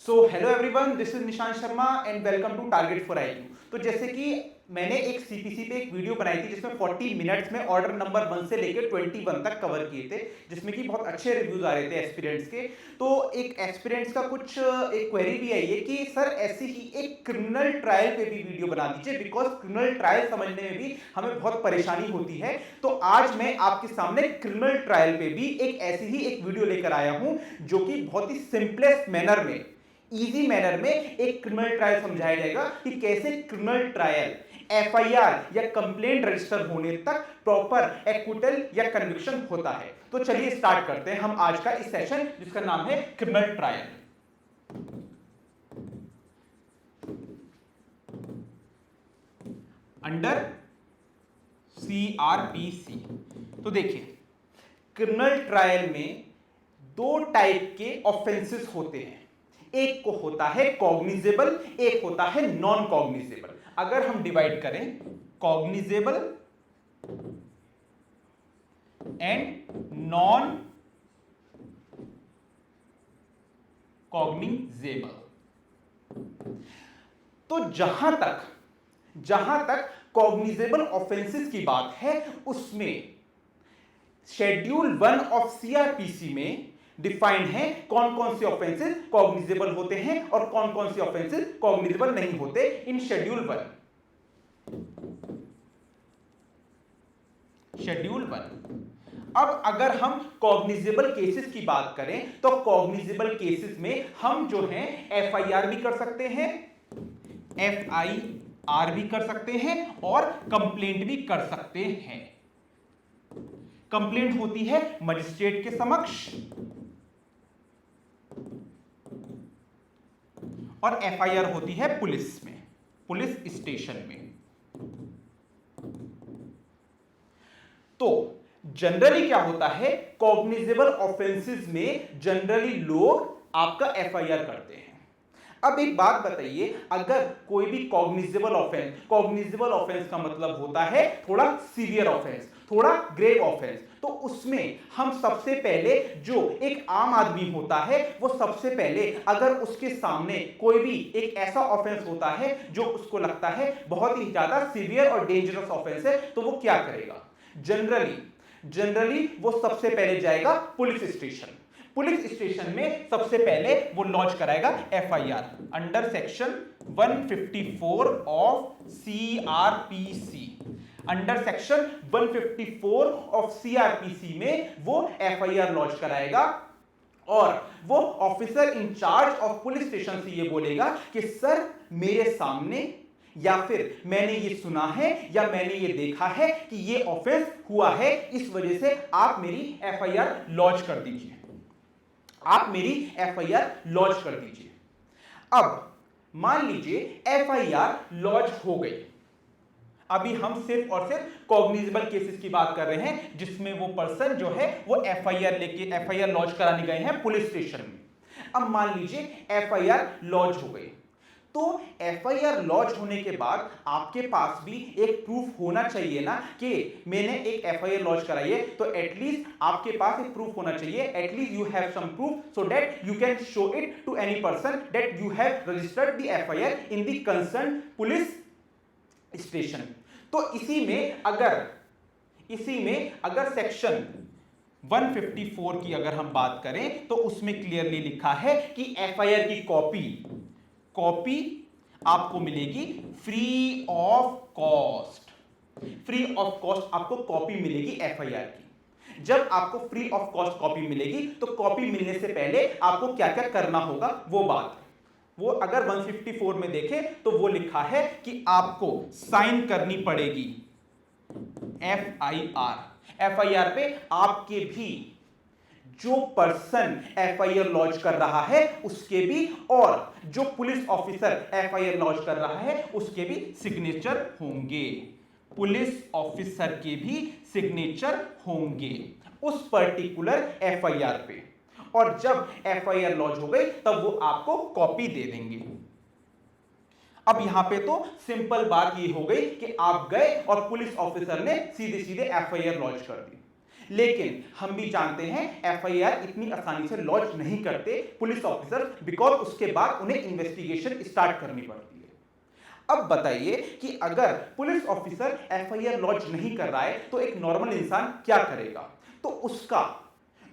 So hello everyone, this is Nishant Sharma and welcome to target for IQ. तो जैसे कि मैंने एक सीपीसी पे एक वीडियो बनाई थी जिसमें 40 मिनट्स में ऑर्डर नंबर 1 से लेकर 21 तक कवर किए थे, जिसमें कि बहुत अच्छे रिव्यूज आ रहे थे एस्पिरेंट्स के। तो एक एस्पिरेंट्स का कुछ एक क्वेरी भी आई है कि सर ऐसी ही एक क्रिमिनल ट्रायल पे भी वीडियो बना दीजिए, बिकॉज क्रिमिनल ट्रायल समझने में भी हमें बहुत परेशानी होती है। तो आज मैं आपके सामने क्रिमिनल ट्रायल पे भी एक ऐसी ही एक वीडियो लेकर आया हूं, जो कि बहुत ही सिंपलेस्ट मैनर में, इजी मैनर में एक क्रिमिनल ट्रायल समझाया जाएगा कि कैसे क्रिमिनल ट्रायल एफआईआर या कंप्लेंट रजिस्टर होने तक प्रॉपर एक्विटल या कन्विक्शन होता है। तो चलिए स्टार्ट करते हैं हम आज का इस सेशन, जिसका नाम है क्रिमिनल ट्रायल अंडर सीआरपीसी। तो देखिए, क्रिमिनल ट्रायल में दो टाइप के ऑफेंसेस होते हैं। एक को होता है कॉग्निजेबल, एक होता है नॉन कॉग्निजेबल। अगर हम डिवाइड करें कॉग्निजेबल एंड नॉन कॉग्निजेबल, तो जहां तक कॉग्निजेबल ऑफेंसेस की बात है, उसमें शेड्यूल 1 ऑफ सीआरपीसी में डिफाइंड है कौन कौन से ऑफेंसेस कॉग्निजेबल होते हैं और कौन कौन से ऑफेंसेस कॉग्निजेबल नहीं होते इन शेड्यूल 1। अब अगर हम कॉग्निजेबल केसेस की बात करें तो कॉग्निजेबल केसेस में हम जो है एफआईआर भी कर सकते हैं, एफआईआर भी कर सकते हैं और कंप्लेंट भी कर सकते हैं। कंप्लेंट होती है मजिस्ट्रेट के समक्ष और एफआईआर होती है पुलिस में, पुलिस स्टेशन में। तो जनरली क्या होता है, कॉग्निजेबल ऑफेंसेस में जनरली लोग आपका एफआईआर करते हैं। अब एक बात बताइए, अगर कोई भी कॉग्निजेबल ऑफेंस का मतलब होता है थोड़ा सीवियर ऑफेंस, थोड़ा ग्रेव ऑफेंस, तो उसमें हम सबसे पहले, जो एक आम आदमी होता है वो सबसे पहले, अगर उसके सामने कोई भी एक ऐसा ऑफेंस होता है जो उसको लगता है बहुत ही ज्यादा सीवियर और डेंजरस ऑफेंस है, तो वो क्या करेगा? जनरली वो सबसे पहले जाएगा पुलिस स्टेशन में सबसे पहले वो लॉन्च कराएगा FIR under section 154 of CrPC. Under section 154 of CrPC में वो एफआईआर लॉन्च कराएगा और वो officer in charge of police station से ये बोलेगा कि सर मेरे सामने, या फिर मैंने ये सुना है या मैंने ये देखा है कि ये ऑफेंस हुआ है, इस वजह से आप मेरी एफआईआर लॉन्च कर दीजिए, आप मेरी एफआईआर लॉन्च कर दीजिए। अब मान लीजिए एफआईआर लॉन्च हो गई। अभी हम सिर्फ और सिर्फ कॉग्निजेबल केसेस की बात कर रहे हैं, जिसमें वो पर्सन जो है वो एफआईआर लॉन्च कराने गए हैं पुलिस स्टेशन में। अब मान लीजिए एफआईआर लॉन्च हो गई, तो एफआईआर लॉन्च होने के बाद आपके पास भी एक प्रूफ होना चाहिए ना, कि मैंने एक एफआईआर लॉन्च कराई है, तो एटलीस्ट आपके पास एक प्रूफ होना चाहिए, at least you have some proof so that you can show it to any person that you have registered the FIR in the concern police station. तो इसी में अगर सेक्शन 154 की अगर हम बात करें, तो उसमें क्लियरली लिखा है कि एफआईआर की कॉपी आपको मिलेगी फ्री ऑफ कॉस्ट। आपको कॉपी मिलेगी एफआईआर की। जब आपको फ्री ऑफ कॉस्ट कॉपी मिलेगी, तो कॉपी मिलने से पहले आपको क्या क्या करना होगा वो बात, वो अगर 154 में देखें तो वो लिखा है कि आपको साइन करनी पड़ेगी एफआईआर पे, आपके भी, जो पर्सन एफआईआर लॉन्च कर रहा है उसके भी, और जो पुलिस ऑफिसर एफआईआर लॉन्च कर रहा है उसके भी सिग्नेचर होंगे, पुलिस ऑफिसर के भी सिग्नेचर होंगे उस पर्टिकुलर एफआईआर पे। और जब एफआईआर लॉन्च हो गई तब वो आपको कॉपी दे देंगे। अब यहां पे तो सिंपल बात ये हो गई कि आप गए और पुलिस ऑफिसर ने सीधे सीधे एफआईआर लॉन्च कर दी। लेकिन हम भी जानते हैं एफआईआर इतनी आसानी से लॉन्च नहीं करते पुलिस ऑफिसर, बिकॉज उसके बाद उन्हें इन्वेस्टिगेशन स्टार्ट करनी पड़ती है। अब बताइए कि अगर पुलिस ऑफिसर एफआईआर लॉन्च नहीं कर रहा है तो एक नॉर्मल इंसान क्या करेगा? तो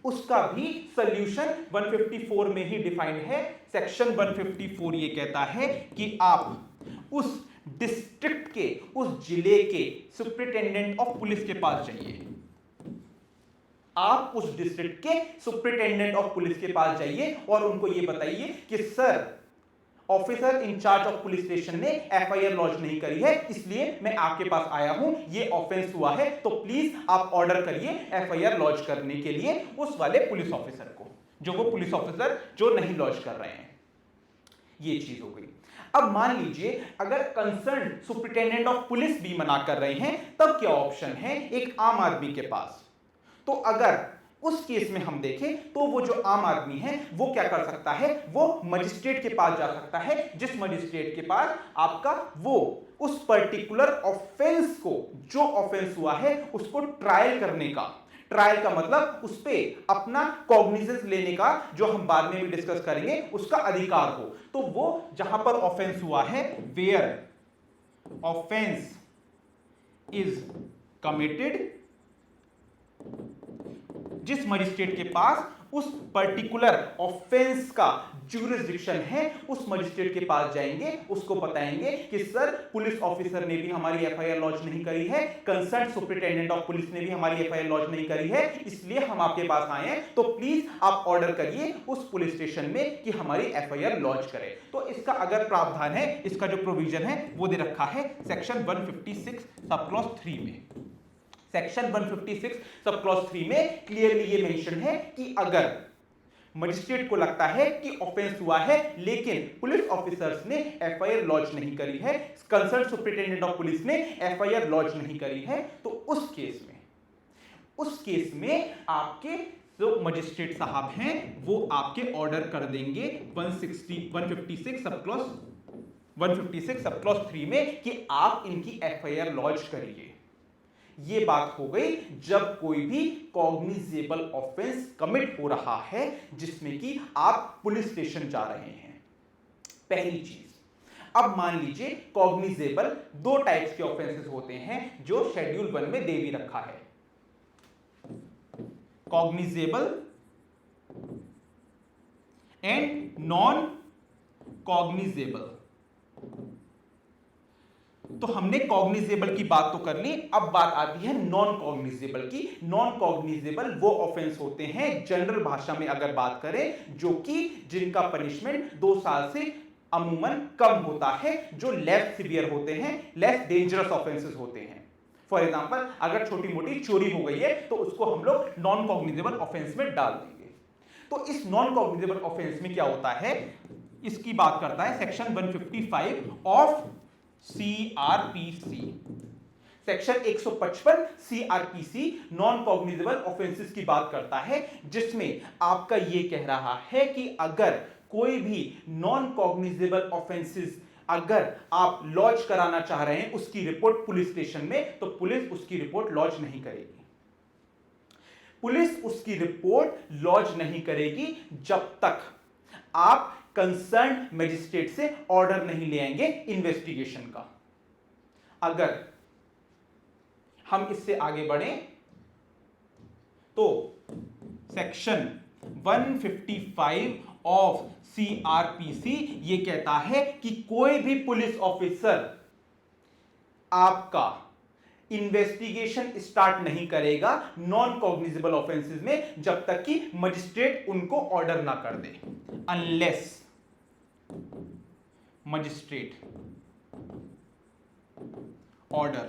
उसका भी सॉल्यूशन 154 में ही डिफाइंड है। सेक्शन 154 ये कहता है कि आप उस डिस्ट्रिक्ट के, उस जिले के सुपरिटेंडेंट ऑफ पुलिस के पास जाइए। आप उस डिस्ट्रिक्ट के सुपरिटेंडेंट ऑफ पुलिस के पास जाइए और उनको यह बताइए कि sir, officer in charge of police station ने एफआईआर लॉन्च नहीं करी है, इसलिए मैं आपके पास आया हूं, ये ऑफेंस हुआ है, तो प्लीज आप ऑर्डर करिए एफआईआर लॉन्च करने के लिए उस वाले पुलिस ऑफिसर को, जो वो पुलिस ऑफिसर जो नहीं लॉन्च कर रहे हैं। ये चीज हो गई। अब मान लीजिए अगर कंसर्न सुपरिटेंडेंट ऑफ पुलिस भी मना कर रहे हैं, तब क्या ऑप्शन है एक आम आदमी के पास? तो अगर उस केस में हम देखें तो वो जो आम आदमी है वो क्या कर सकता है? वो मजिस्ट्रेट के पास जा सकता है, जिस मजिस्ट्रेट के पास आपका वो उस पर्टिकुलर ऑफेंस को, जो ऑफेंस हुआ है उसको ट्रायल करने का, ट्रायल का मतलब उस पे अपना कॉग्निजेंस लेने का, जो हम बाद में भी डिस्कस करेंगे, उसका अधिकार हो। तो वो जहां पर ऑफेंस हुआ है, वेयर ऑफेंस इज कमिटेड, जिस मजिस्ट्रेट के पास उस पर्टिकुलर ऑफेंस का ज्यूरिसडिक्शन है, उस मजिस्ट्रेट के पास जाएंगे, उसको बताएंगे कि सर, पुलिस ऑफिसर ने भी हमारी एफआईआर लॉन्च नहीं करी है, कंसर्न सुपरिटेंडेंट ऑफ पुलिस ने भी हमारी एफआईआर लॉन्च नहीं करी है, इसलिए हम आपके पास आए हैं, तो प्लीज आप ऑर्डर करिए उस पुलिस स्टेशन में कि हमारी एफआईआर लॉन्च करे। तो इसका अगर प्रावधान है, इसका जो प्रोविजन है वो दे रखा है सेक्शन 156 सब क्लॉज 3 में। सेक्शन 156 सब क्लॉज 3 में क्लियरली ये मेंशन है कि अगर मजिस्ट्रेट को लगता है कि ऑफेंस हुआ है लेकिन पुलिस ऑफिसर्स ने एफआईआर लॉन्च नहीं करी है, कंसर्न सुपरिटेंडेंट ऑफ पुलिस ने एफआईआर लॉन्च नहीं करी है, तो उस केस में आपके जो मजिस्ट्रेट साहब हैं वो आपके ऑर्डर कर देंगे 156 सब क्लॉज 3 में कि आप इनकी एफआईआर लॉन्च करिए। ये बात हो गई जब कोई भी कॉग्निजेबल ऑफेंस कमिट हो रहा है जिसमें कि आप पुलिस स्टेशन जा रहे हैं। पहली चीज, अब मान लीजिए कॉग्निजेबल दो टाइप्स के ऑफेंसेस होते हैं जो शेड्यूल 1 में दे भी रखा है, कॉग्निजेबल एंड नॉन कॉग्निजेबल। तो हमने कॉग्निजेबल की बात तो कर ली, अब बात आती है नॉन कॉग्निजेबल की। नॉन कॉग्निजेबल वो ऑफेंस होते हैं, जनरल भाषा में अगर बात करें, जो कि जिनका पनिशमेंट 2 साल से अमूमन कम होता है, जो लेस सीवियर होते हैं, लेस डेंजरस ऑफेंसेस होते हैं। फॉर एग्जांपल, अगर छोटी मोटी चोरी हो गई है तो उसको हम लोग नॉन कॉग्निजेबल ऑफेंस में डाल देंगे। तो इस नॉन कॉग्निजेबल ऑफेंस में क्या होता है, इसकी बात करता है section 155 of CrPC. Section 155 CrPC non cognizable offences की बात करता है, जिसमें आपका यह कह रहा है कि अगर कोई भी नॉन कॉग्निजेबल ऑफेंसेस अगर आप लॉन्च कराना चाह रहे हैं उसकी रिपोर्ट पुलिस स्टेशन में, तो पुलिस उसकी रिपोर्ट लॉन्च नहीं करेगी। पुलिस उसकी रिपोर्ट लॉन्च नहीं करेगी जब तक आप कंसर्न मजिस्ट्रेट से ऑर्डर नहीं ले आएंगे इन्वेस्टिगेशन का। अगर हम इससे आगे बढ़ें तो सेक्शन 155 ऑफ सीआरपीसी ये कहता है कि कोई भी पुलिस ऑफिसर आपका इन्वेस्टिगेशन स्टार्ट नहीं करेगा नॉन कॉग्निजेबल ऑफेंसेस में जब तक कि मजिस्ट्रेट उनको ऑर्डर ना कर दे। अनलेस मजिस्ट्रेट ऑर्डर,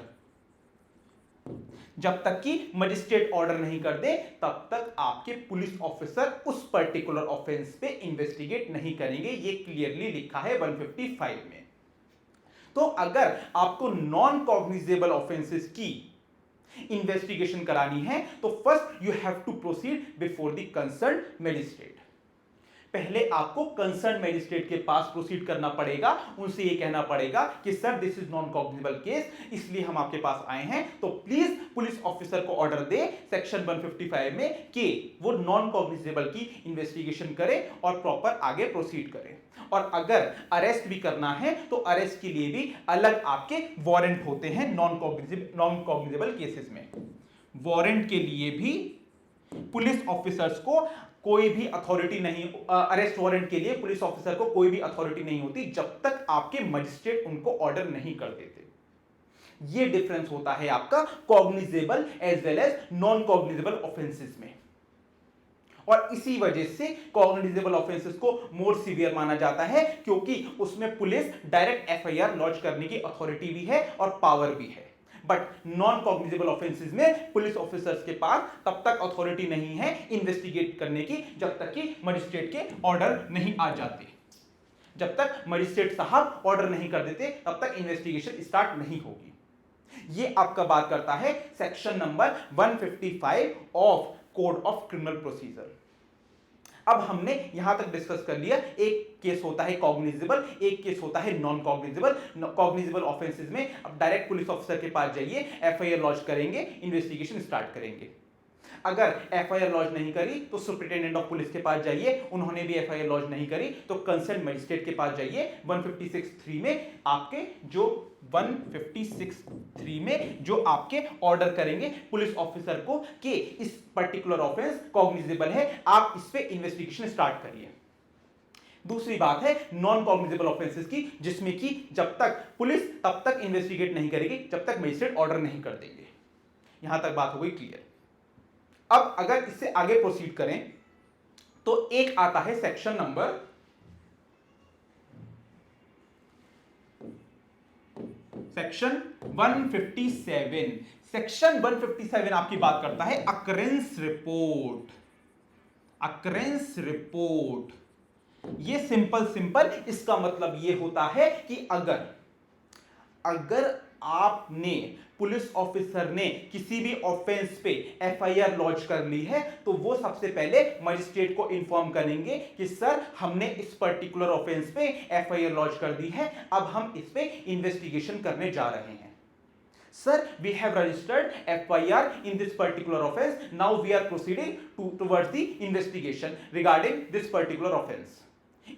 जब तक कि मजिस्ट्रेट ऑर्डर नहीं कर दे तब तक आपके पुलिस ऑफिसर उस पर्टिकुलर ऑफेंस पे इन्वेस्टिगेट नहीं करेंगे। ये क्लियरली लिखा है 155 में। तो अगर आपको नॉन कॉग्निजेबल ऑफेंसेस की इन्वेस्टिगेशन करानी है तो first you have to proceed before the concern magistrate. पहले आपको कंसर्न मैजिस्ट्रेट के पास प्रोसीड करना पड़ेगा, उनसे ये कहना पड़ेगा कि sir this is non cognizable case, इसलिए हम आपके पास आए हैं, तो प्लीज पुलिस ऑफिसर को ऑर्डर दे सेक्शन 155 में कि वो नॉन कॉग्निजेबल की इन्वेस्टिगेशन करे और प्रॉपर आगे प्रोसीड करे। और अगर अरेस्ट भी करना है तो अरेस्ट के लिए भी अलग आपके वारंट होते हैं नॉन कॉग्निजेबल केसेस में। वारंट के लिए भी पुलिस ऑफिसर्स को कोई भी अथॉरिटी नहीं, अरेस्ट वारंट के लिए पुलिस ऑफिसर को कोई भी अथॉरिटी नहीं होती जब तक आपके मजिस्ट्रेट उनको ऑर्डर नहीं कर देते। ये डिफरेंस होता है आपका cognizable as well as non cognizable offences में। और इसी वजह से कॉग्निजेबल ऑफेंसेस को मोर सीवियर माना जाता है, क्योंकि उसमें पुलिस डायरेक्ट एफआईआर लॉन्च करने की अथॉरिटी भी है और पावर भी है। बट नॉन कॉग्निजेबल ऑफेंसेस में पुलिस ऑफिसर्स के पास तब तक अथॉरिटी नहीं है इन्वेस्टिगेट करने की जब तक कि मजिस्ट्रेट के ऑर्डर नहीं आ जाते। जब तक मजिस्ट्रेट साहब ऑर्डर नहीं कर देते तब तक इन्वेस्टिगेशन स्टार्ट नहीं होगी। ये आपका बात करता है section number 155 of code of criminal procedure. अब हमने यहां तक डिस्कस कर लिया, एक केस होता है कॉग्निजेबल, एक केस होता है नॉन कॉग्निजेबल। कॉग्निजेबल ऑफेंसेस में अब डायरेक्ट पुलिस ऑफिसर के पास जाइए, एफआईआर लॉन्च करेंगे, इन्वेस्टिगेशन स्टार्ट करेंगे। अगर एफआईआर लॉन्च नहीं करी तो सुपरिटेंडेंट ऑफ पुलिस के पास जाइए, उन्होंने भी एफआईआर लॉन्च नहीं करी तो कंसर्न मजिस्ट्रेट के पास जाइए। 156(3) में आपके जो 156(3) में जो आपके ऑर्डर करेंगे पुलिस ऑफिसर को कि इस पर्टिकुलर ऑफेंस कॉग्निजेबल है, आप इस पे इन्वेस्टिगेशन स्टार्ट करिए। दूसरी बात है नॉन कॉग्निजेबल ऑफेंसेस की, जिसमें कि जब तक पुलिस तब तक इन्वेस्टिगेट नहीं करेगी जब तक मजिस्ट्रेट ऑर्डर नहीं कर देंगे। यहां तक बात हो गई क्लियर। अब अगर इससे आगे प्रोसीड करें तो एक आता है सेक्शन नंबर 157। सेक्शन 157 आपकी बात करता है अकरेंस रिपोर्ट। अकरेंस रिपोर्ट ये सिंपल इसका मतलब ये होता है कि अगर आपने पुलिस ऑफिसर ने किसी भी ऑफेंस पे एफआईआर लॉन्च कर ली है तो वो सबसे पहले मजिस्ट्रेट को इन्फॉर्म करेंगे कि सर हमने इस पर्टिकुलर ऑफेंस पे एफआईआर लॉन्च कर दी है, अब हम इस पे इन्वेस्टिगेशन करने जा रहे हैं। Sir we have registered FIR in this particular offence, now we are proceeding towards the investigation regarding this particular offence.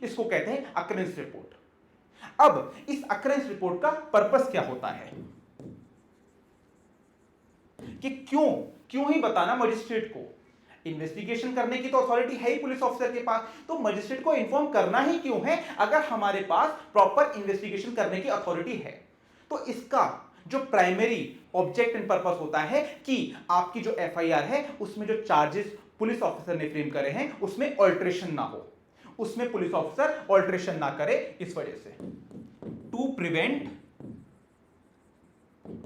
इसको कहते हैं अकरेंस रिपोर्ट। अब इस अकरेंस रिपोर्ट का पर्पस क्या होता है कि क्यों ही बताना मजिस्ट्रेट को, इन्वेस्टिगेशन करने की तो अथॉरिटी है ही पुलिस ऑफिसर के पास, तो मजिस्ट्रेट को इन्फॉर्म करना ही क्यों है अगर हमारे पास प्रॉपर इन्वेस्टिगेशन करने की अथॉरिटी है। तो इसका जो प्राइमरी ऑब्जेक्ट एंड पर्पस होता है कि आपकी जो एफआईआर है उसमें जो चार्जेस पुलिस ऑफिसर ने फ्रेम करे हैं उसमें ऑल्ट्रेशन ना हो, उसमें पुलिस ऑफिसर ऑल्ट्रेशन ना करे। इस वजह से to prevent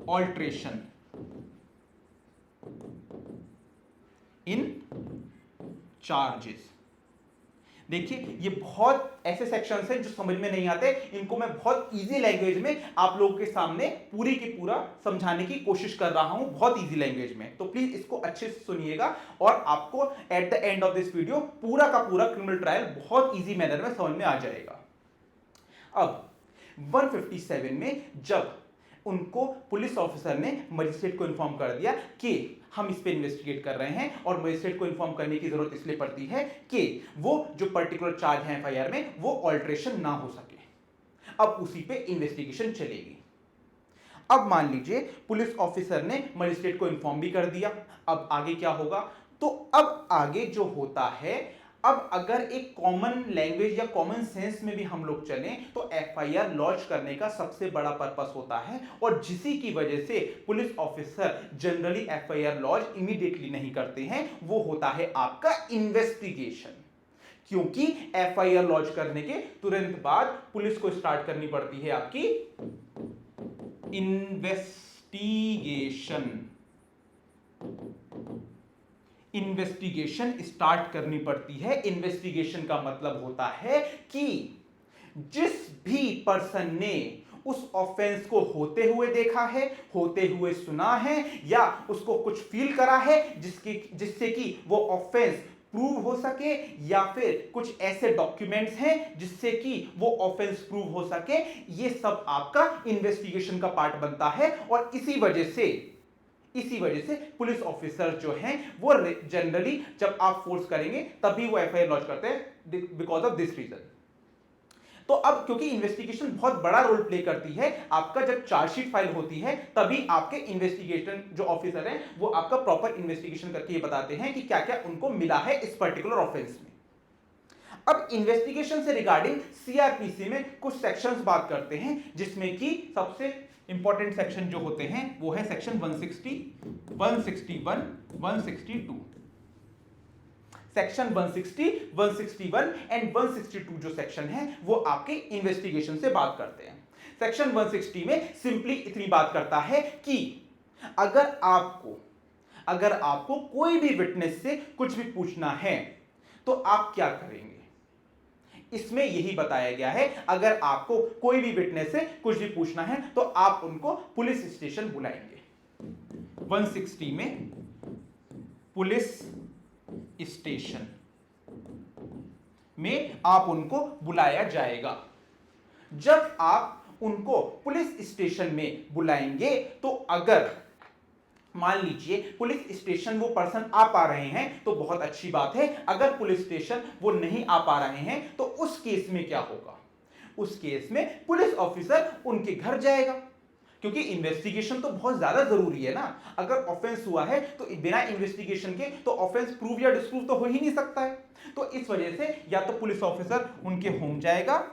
alteration in charges. देखिए ये बहुत ऐसे सेक्शंस हैं जो समझ में नहीं आते, इनको मैं बहुत इजी लैंग्वेज में आप लोगों के सामने पूरी की पूरा समझाने की कोशिश कर रहा हूं, बहुत इजी लैंग्वेज में। तो प्लीज इसको अच्छे से सुनिएगा और आपको at the end of this video पूरा का पूरा क्रिमिनल ट्रायल बहुत इजी मैनर में समझ में आ जाएगा। अब 157 में जब उनको पुलिस ऑफिसर ने मजिस्ट्रेट को इन्फॉर्म कर दिया कि हम इस पे इन्वेस्टिगेट कर रहे हैं, और मजिस्ट्रेट को इन्फॉर्म करने की जरूरत इसलिए पड़ती है कि वो जो पर्टिकुलर चार्ज है एफआईआर में वो ऑल्ट्रेशन ना हो सके, अब उसी पे इन्वेस्टिगेशन चलेगी। अब मान लीजिए पुलिस ऑफिसर ने मजिस्ट्रेट को इन्फॉर्म भी कर दिया, अब आगे क्या होगा, तो अब आगे जो होता है, अब अगर एक कॉमन लैंग्वेज या कॉमन सेंस में भी हम लोग चलें तो एफआईआर लॉन्च करने का सबसे बड़ा पर्पस होता है, और जिसी की वजह से police officer generally FIR launch immediately नहीं करते हैं, वो होता है आपका इन्वेस्टिगेशन। क्योंकि एफआईआर लॉन्च करने के तुरंत बाद पुलिस को स्टार्ट करनी पड़ती है आपकी इन्वेस्टिगेशन स्टार्ट करनी पड़ती है। इन्वेस्टिगेशन का मतलब होता है कि जिस भी पर्सन ने उस ऑफेंस को होते हुए देखा है, होते हुए सुना है, या उसको कुछ फील करा है जिससे कि वो ऑफेंस प्रूव हो सके या फिर कुछ ऐसे डॉक्यूमेंट्स हैं जिससे कि वो ऑफेंस प्रूव हो सके, ये सब आपका इन्वेस्टिगेशन का पार्ट बनता है। और इसी वजह से पुलिस ऑफिसर जो हैं वो जनरली जब आप फोर्स करेंगे तभी वो एफआईआर लॉन्च करते हैं, बिकॉज ऑफ दिस रीजन। तो अब क्योंकि इन्वेस्टिगेशन बहुत बड़ा रोल प्ले करती है, आपका जब चार्जशीट फाइल होती है तभी आपके इन्वेस्टिगेशन जो ऑफिसर हैं वो आपका प्रॉपर इन्वेस्टिगेशन करके ये बताते हैं कि क्या क्या उनको मिला है इस पर्टिकुलर ऑफेंस में। अब इन्वेस्टिगेशन से रिगार्डिंग सीआरपीसी में कुछ सेक्शंस बात करते हैं, जिसमें कि सबसे इंपॉर्टेंट सेक्शन जो होते हैं वो है सेक्शन 160, 161, 162। सेक्शन 160, 161 एंड 162 जो सेक्शन है वो आपके इन्वेस्टिगेशन से बात करते हैं। सेक्शन 160 में सिंपली इतनी बात करता है कि अगर आपको कोई भी विटनेस से कुछ भी पूछना है तो आप क्या करेंगे। इसमें यही बताया गया है, अगर आपको कोई भी विटनेस से कुछ भी पूछना है तो आप उनको पुलिस स्टेशन बुलाएंगे। 160 में पुलिस स्टेशन में आप उनको बुलाया जाएगा। जब आप उनको पुलिस स्टेशन में बुलाएंगे तो अगर मान लीजिए पुलिस स्टेशन वो पर्सन आ पा रहे हैं तो बहुत अच्छी बात है, अगर पुलिस स्टेशन वो नहीं आ पा रहे हैं तो उस केस में क्या होगा, उस केस में पुलिस ऑफिसर उनके घर जाएगा, क्योंकि इन्वेस्टिगेशन तो बहुत ज्यादा जरूरी है ना। अगर ऑफेंस हुआ है तो बिना इन्वेस्टिगेशन के तो ऑफेंस प्रूव या डिस्प्रूव तो हो ही नहीं सकता है। तो इस वजह से या तो पुलिस ऑफिसर उनके होम जाएगा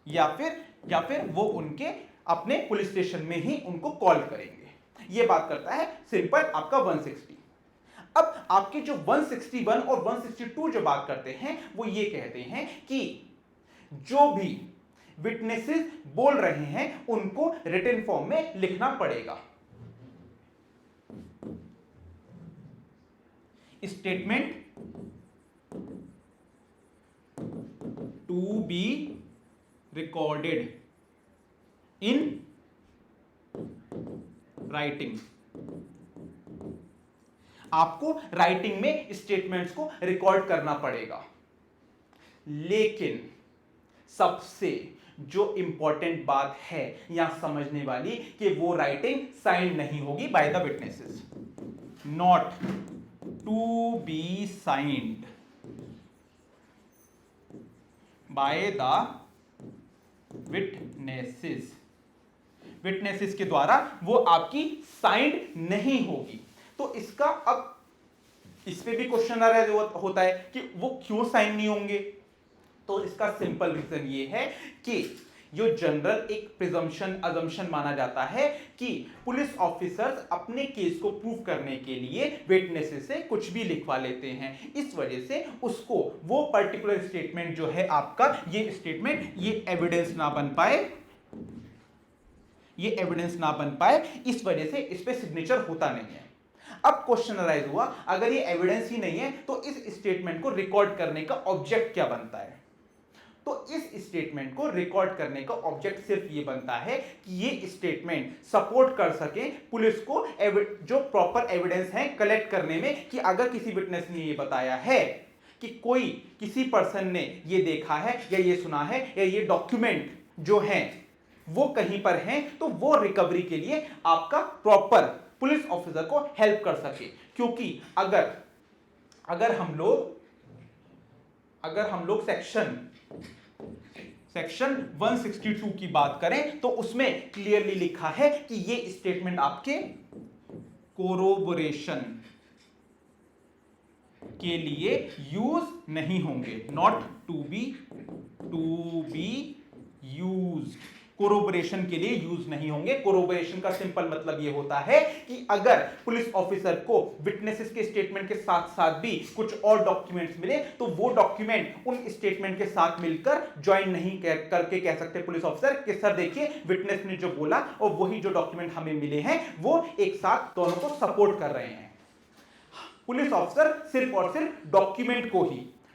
या फिर वो उनके अपने पुलिस स्टेशन में ही उनको कॉल करेंगे। ये बात करता है सिंपल आपका 160। अब आपके जो 161 और 162 जो बात करते हैं वो ये कहते हैं कि जो भी विटनेसेस बोल रहे हैं उनको रिटन फॉर्म में लिखना पड़ेगा। Statement to be recorded in writing. आपको राइटिंग में स्टेटमेंट्स को रिकॉर्ड करना पड़ेगा, लेकिन सबसे जो इंपॉर्टेंट बात है यहां समझने वाली कि वो राइटिंग साइन नहीं होगी by the witnesses, not to be signed by the witnesses. Witnesses के द्वारा वो आपकी साइंड नहीं होगी। तो इसका अब इस पे भी क्वेश्चन आ रहा है होता है कि वो क्यों साइन नहीं होंगे। तो इसका सिंपल रीजन ये है कि जो जनरल एक प्रिजम्पशन अजम्पशन माना जाता है कि पुलिस ऑफिसर्स अपने केस को प्रूव करने के लिए विटनेसेस से कुछ भी लिखवा लेते हैं। इस वजह से उसको वो पर्टिकुलर स्टेटमेंट जो है आपका ये स्टेटमेंट ये एविडेंस ना बन पाए, इस वजह से इस पे सिग्नेचर होता नहीं है। अब क्वेश्चन अराइज हुआ, अगर ये एविडेंस ही नहीं है तो इस स्टेटमेंट को रिकॉर्ड करने का ऑब्जेक्ट क्या बनता है। तो इस स्टेटमेंट को रिकॉर्ड करने का ऑब्जेक्ट सिर्फ ये बनता है कि ये स्टेटमेंट सपोर्ट कर सके पुलिस को जो प्रॉपर एविडेंस है कलेक्ट करने में, कि अगर किसी विटनेस ने ये बताया है कि किसी पर्सन ने ये देखा है या ये सुना है या ये डॉक्यूमेंट जो है वो कहीं पर हैं, तो वो रिकवरी के लिए आपका प्रॉपर पुलिस ऑफिसर को हेल्प कर सके। क्योंकि अगर हम लोग सेक्शन 162 की बात करें तो उसमें क्लियरली लिखा है कि ये स्टेटमेंट आपके कोरोबोरेशन के लिए यूज नहीं होंगे, नॉट टू बी यूज्ड। कोरोबोरेशन के लिए यूज नहीं होंगे। कोरोबोरेशन का सिंपल मतलब यह होता है कि अगर पुलिस ऑफिसर को विटनेसेस के स्टेटमेंट के साथ साथ भी कुछ और डॉक्यूमेंट्स मिले तो वो डॉक्यूमेंट उन स्टेटमेंट के साथ मिलकर ज्वाइन नहीं करके कह सकते पुलिस ऑफिसर कि सर देखिए विटनेस ने जो बोला और वही जो डॉक्यूमेंट हमें मिले हैं वो एक साथ दोनों को सपोर्ट कर रहे हैं। पुलिस ऑफिसर सिर्फ और सिर्फ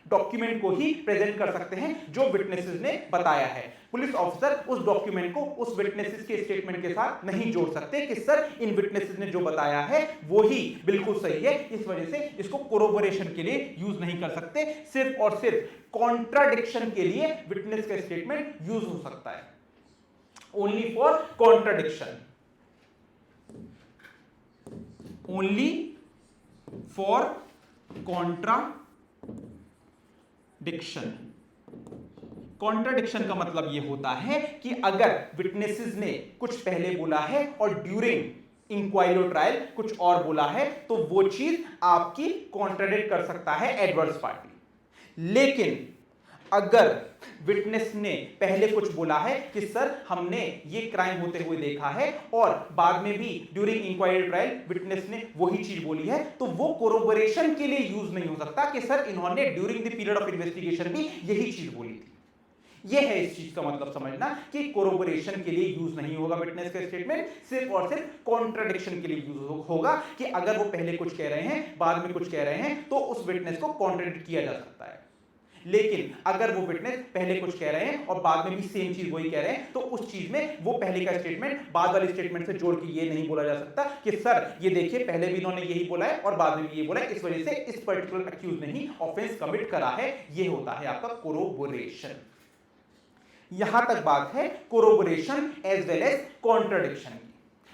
डॉक्यूमेंट को ही प्रेजेंट कर सकते हैं जो विटनेसेस ने बताया है। पुलिस ऑफिसर उस डॉक्यूमेंट को उस विटनेसेस के स्टेटमेंट के साथ नहीं जोड़ सकते कि सर इन विटनेसेस ने जो बताया है वो ही बिल्कुल सही है, इस वजह से इसको कोरोबोरेशन के लिए यूज नहीं कर सकते। सिर्फ और सिर्फ कॉन्ट्राडिक्शन के लिए विटनेस का स्टेटमेंट यूज हो सकता है, only for contradiction, only for contradiction. Contradiction का मतलब यह होता है कि अगर विटनेसेस ने कुछ पहले बोला है और ड्यूरिंग इंक्वायरी और ट्रायल कुछ और बोला है तो वो चीज आपकी कॉन्ट्राडिक्ट कर सकता है एडवर्स पार्टी। लेकिन अगर विटनेस ने पहले कुछ बोला है कि सर हमने ये क्राइम होते हुए देखा है और बाद में भी ड्यूरिंग इंक्वायरी ट्रायल विटनेस ने वही चीज बोली है, तो वो कोरोबोरेशन के लिए यूज नहीं हो सकता कि सर इन्होंने during the period of investigation भी यही चीज बोली थी। यह है इस चीज का मतलब समझना कि कोरोबोरेशन के लिए यूज नहीं होगा विटनेस का स्टेटमेंट, सिर्फ और सिर्फ कॉन्ट्राडिक्शन के लिए यूज होगा कि अगर वो पहले कुछ कह रहे हैं बाद में कुछ कह रहे हैं तो उस विटनेस को कॉन्ट्राडिक्ट किया जा सकता है। लेकिन अगर वो विटनेस पहले कुछ कह रहे हैं और बाद में भी सेम चीज वही कह रहे हैं तो उस चीज में वो पहले का स्टेटमेंट बाद वाले स्टेटमेंट से जोड़ के ये नहीं बोला जा सकता कि सर ये देखिए पहले भी इन्होंने यही बोला है और बाद में भी ये बोला है, इस वजह से इस पर्टिकुलर अक्यूज ने ही ऑफेंस कमिट करा है। ये होता है आपका कोरोबोरेशन। यहां तक बात है कोरोबोरेशन एज वेल एज कॉन्ट्राडिक्शन की,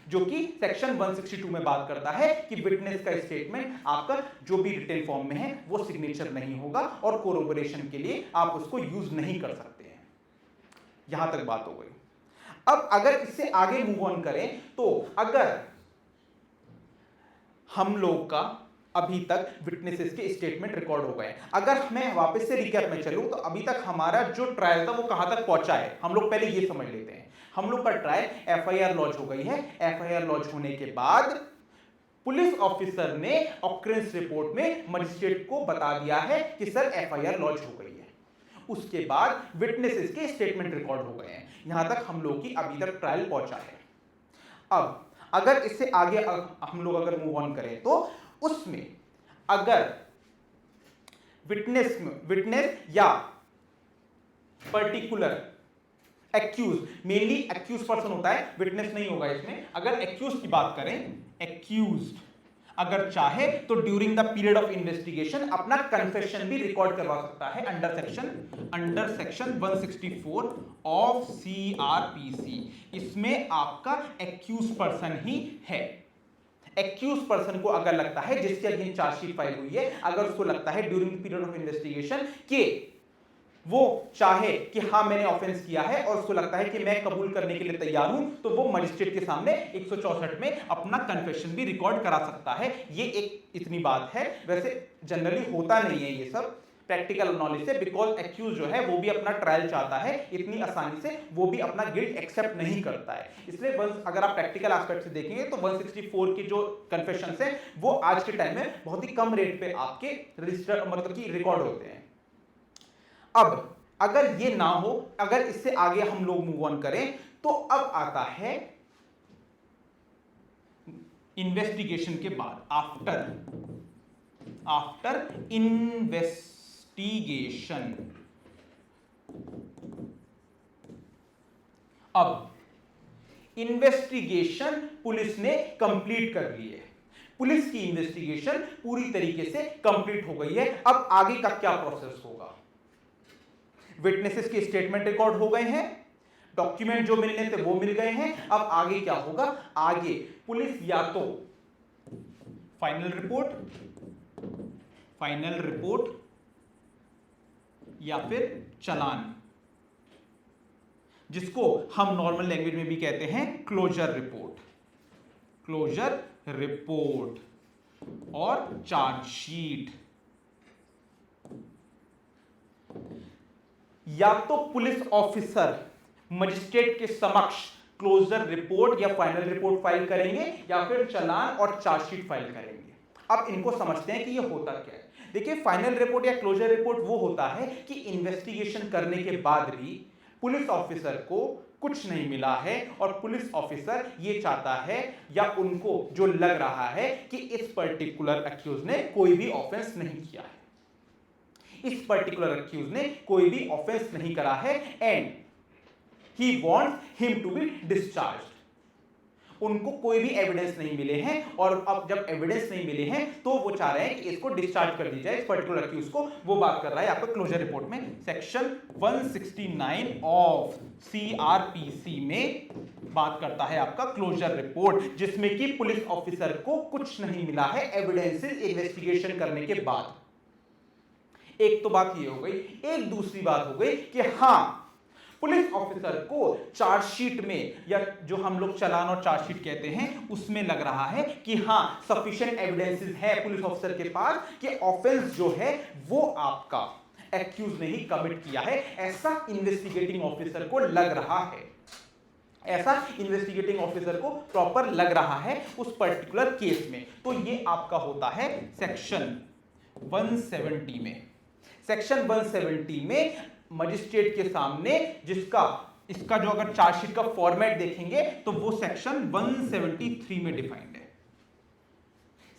जो कि सेक्शन 162 में बात करता है कि विटनेस का स्टेटमेंट आपका जो भी रिटन फॉर्म में है वो सिग्नेचर नहीं होगा और कोरोबोरेशन के लिए आप उसको यूज नहीं कर सकते हैं। यहां तक बात हो गई। अब अगर इससे आगे मूव ऑन करें तो अगर हम लोग का अभी तक विटनेसेस के स्टेटमेंट रिकॉर्ड हो गए, अगर मैं वापस से रिकैप में चलूं तो अभी तक हमारा जो ट्रायल था वो कहां तक पहुंचा है हम लोग पहले ये समझ लेते हैं। हम लोग का ट्रायल एफआईआर लॉन्च हो गई है। एफआईआर लॉन्च होने के बाद पुलिस ऑफिसर ने ऑकरेंस रिपोर्ट में मजिस्ट्रेट को बता दिया है कि सर एफआईआर लॉन्च हो गई है। उसके बाद विटनेसेस के स्टेटमेंट रिकॉर्ड हो गए हैं। यहां तक हम लोग की अभी तक ट्रायल पहुंचा है। अब अगर इससे आगे हम लोग अगर मूव ऑन करें तो उसमें अगर विटनेस या particular accused, mainly accused person होता है, विटनेस नहीं होगा इसमें। अगर एक्यूज की बात करें, एक्यूज अगर चाहे तो during the period of investigation अपना कन्फेशन भी रिकॉर्ड करवा सकता है अंडर सेक्शन 164 ऑफ सीआरपीसी। इसमें आपका एक्यूज पर्सन ही है। एक्यूज पर्सन को अगर लगता है जिसके अगेंस्ट चार्जशीट फाइल हुई है, अगर उसको लगता है ड्यूरिंग पीरियड ऑफ इन्वेस्टिगेशन कि वो चाहे कि हाँ मैंने ऑफेंस किया है और उसको लगता है कि मैं कबूल करने के लिए तैयार हूं, तो वो मजिस्ट्रेट के सामने 164 में अपना कन्फेशन भी रिकॉर्ड करा सकता है। ये एक इतनी बात है। वैसे जनरली होता नहीं है ये सब प्रैक्टिकल नॉलेज से, बिकॉज एक्यूज जो है वो भी अपना ट्रायल चाहता है, इतनी आसानी से वो भी अपना गिल्ट एक्सेप्ट नहीं करता है। इसलिए अगर आप प्रैक्टिकल एस्पेक्ट से देखेंगे तो 164 की जो कन्फेशंस है वो आज के टाइम में बहुत ही कम रेट पे आपके रजिस्टर मतलब कि रिकॉर्ड होते हैं। अब अगर ये ना हो, अगर इससे आगे हम लोग मूव ऑन करें तो अब आता है इन्वेस्टिगेशन के बाद, आफ्टर इन्वेस्टिगेशन। अब इन्वेस्टिगेशन पुलिस ने कंप्लीट कर ली है, पुलिस की इन्वेस्टिगेशन पूरी तरीके से कंप्लीट हो गई है। अब आगे का क्या प्रोसेस होगा? विटनेसेस के स्टेटमेंट रिकॉर्ड हो गए हैं, डॉक्यूमेंट जो मिलने थे वो मिल गए हैं। अब आगे क्या होगा? आगे पुलिस या तो फाइनल रिपोर्ट या फिर चालान, जिसको हम नॉर्मल लैंग्वेज में भी कहते हैं क्लोजर रिपोर्ट और चार्जशीट, या तो पुलिस ऑफिसर मजिस्ट्रेट के समक्ष क्लोजर रिपोर्ट या फाइनल रिपोर्ट फाइल करेंगे या फिर चालान और चार्जशीट फाइल करेंगे। अब इनको समझते हैं कि ये होता क्या है। देखिए, फाइनल रिपोर्ट या क्लोजर रिपोर्ट वो होता है कि इन्वेस्टिगेशन करने के बाद भी पुलिस ऑफिसर को कुछ नहीं मिला है और पुलिस ऑफिसर ये चाहता है या उनको जो लग रहा है कि इस पर्टिकुलर एक्यूज ने कोई भी ऑफेंस नहीं किया है। इस पर्टिकुलर अक्यूज ने कोई भी ऑफेंस नहीं करा है and he wants him to be discharge. उनको कोई भी एविडेंस नहीं मिले हैं और अब जब एविडेंस नहीं मिले हैं तो वो चाह रहे हैं कि इसको डिस्चार्ज कर दी जाए, इस पर्टिकुलर अक्यूज को। वो बात कर रहा है आपका क्लोजर रिपोर्ट में सेक्शन 169 ऑफ सीआरपीसी में बात करता है आपका क्लोजर रिपोर्ट, जिसमें कि पुलिस ऑफिसर को कुछ नहीं मिला है एविडेंसेस इन्वेस्टिगेशन करने के बाद। एक तो बात ये हो गई। एक दूसरी बात हो गई कि हां, पुलिस ऑफिसर को चार्जशीट में, या जो हम लोग चालान और चार्जशीट कहते हैं, उसमें लग रहा है कि हां सफिशिएंट एविडेंसेस है पुलिस ऑफिसर के पास कि ऑफेंस जो है वो आपका एक्यूज ने ही कमिट किया है। ऐसा इन्वेस्टिगेटिंग ऑफिसर को लग रहा है, ऐसा इन्वेस्टिगेटिंग ऑफिसर को प्रॉपर लग रहा है उस पर्टिकुलर केस में। तो ये आपका होता है सेक्शन 170 में। सेक्शन 170 में मजिस्ट्रेट के सामने जिसका इसका जो अगर चार्जशीट का फॉर्मेट देखेंगे तो वो सेक्शन 173 में डिफाइंड है।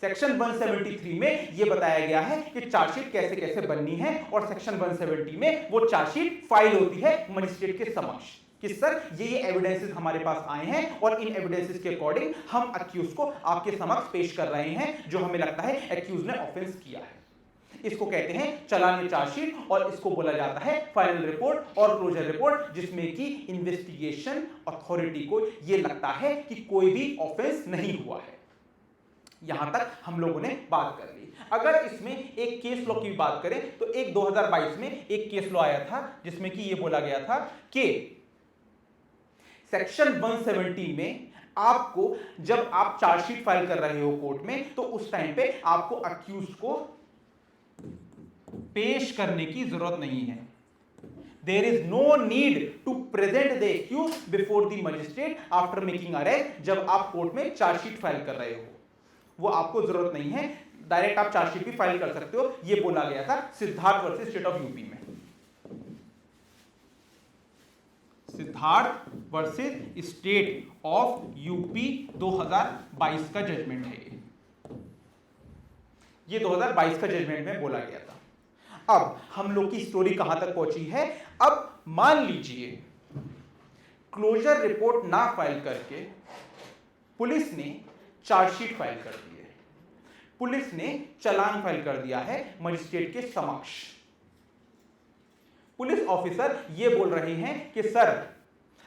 सेक्शन 173 में ये बताया गया है कि चार्जशीट कैसे कैसे बननी है और सेक्शन 170 में वो चार्जशीट फाइल होती है मजिस्ट्रेट के समक्ष कि सर ये एविडेंसेस हमारे पास आए हैं और इन एविडेंसेस के अकॉर्डिंग हम अक्यूज को आपके समक्ष पेश कर रहे हैं जो हमें लगता है अक्यूज ने ऑफेंस किया है। इसको कहते हैं चालान चार्जशीट और इसको बोला जाता है फाइनल रिपोर्ट और क्लोजर रिपोर्ट, जिसमें कि इन्वेस्टिगेशन अथॉरिटी को यह लगता है कि कोई भी ऑफेंस नहीं हुआ है। यहां तक हम लोगों ने बात कर ली। अगर इसमें एक केस लॉ की बात करें तो एक 2022 में एक केस लॉ आया था जिसमें कि यह बोला गया था कि सेक्शन 170 में आपको जब आप चार्जशीट फाइल कर रहे हो कोर्ट में तो उस टाइम पे आपको अक्यूज को पेश करने की जरूरत नहीं है। There is no need to present the accused before the magistrate after making arrest। जब आप कोर्ट में चार्जशीट फाइल कर रहे हो वो आपको जरूरत नहीं है, डायरेक्ट आप चार्जशीट भी फाइल कर सकते हो। ये बोला गया था Siddharth versus state of UP में। Siddharth versus state of UP 2022 का जजमेंट है ये 2022 का जजमेंट में बोला गया था। अब हम लोग की स्टोरी कहां तक पहुंची है। अब मान लीजिए क्लोजर रिपोर्ट ना फाइल करके पुलिस ने चार्जशीट फाइल कर दी है, पुलिस ने चालान फाइल कर दिया है मजिस्ट्रेट के समक्ष। पुलिस ऑफिसर ये बोल रहे हैं कि सर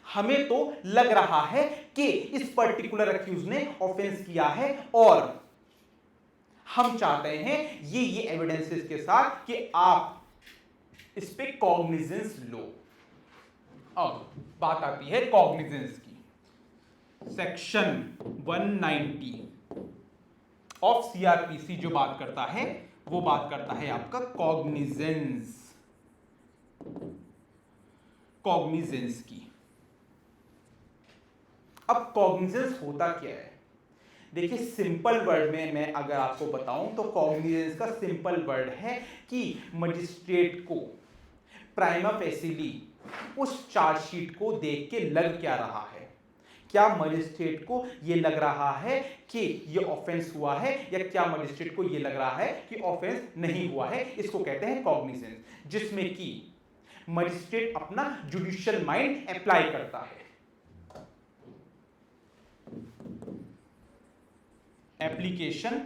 हमें तो लग रहा है कि इस पर्टिकुलर अक्यूज ने ऑफेंस किया है और हम चाहते हैं ये एविडेंसेस के साथ कि आप इस पे कॉग्निजेंस लो। अब बात आती है कॉग्निजेंस की। सेक्शन 190 ऑफ सीआरपीसी जो बात करता है वो बात करता है आपका कॉग्निजेंस की। अब कॉग्निजेंस होता क्या है? देखिए सिंपल वर्ड में मैं अगर आपको बताऊं तो कॉग्निजेंस का सिंपल वर्ड है कि मजिस्ट्रेट को प्राइमा फेसिली उस चार्जशीट को देख के लग क्या रहा है। क्या मजिस्ट्रेट को यह लग रहा है कि यह ऑफेंस हुआ है या क्या मजिस्ट्रेट को यह लग रहा है कि ऑफेंस नहीं हुआ है। इसको कहते हैं कॉग्निजेंस, जिसमें कि मजिस्ट्रेट अपना जुडिशियल माइंड अप्लाई करता है। एप्लीकेशन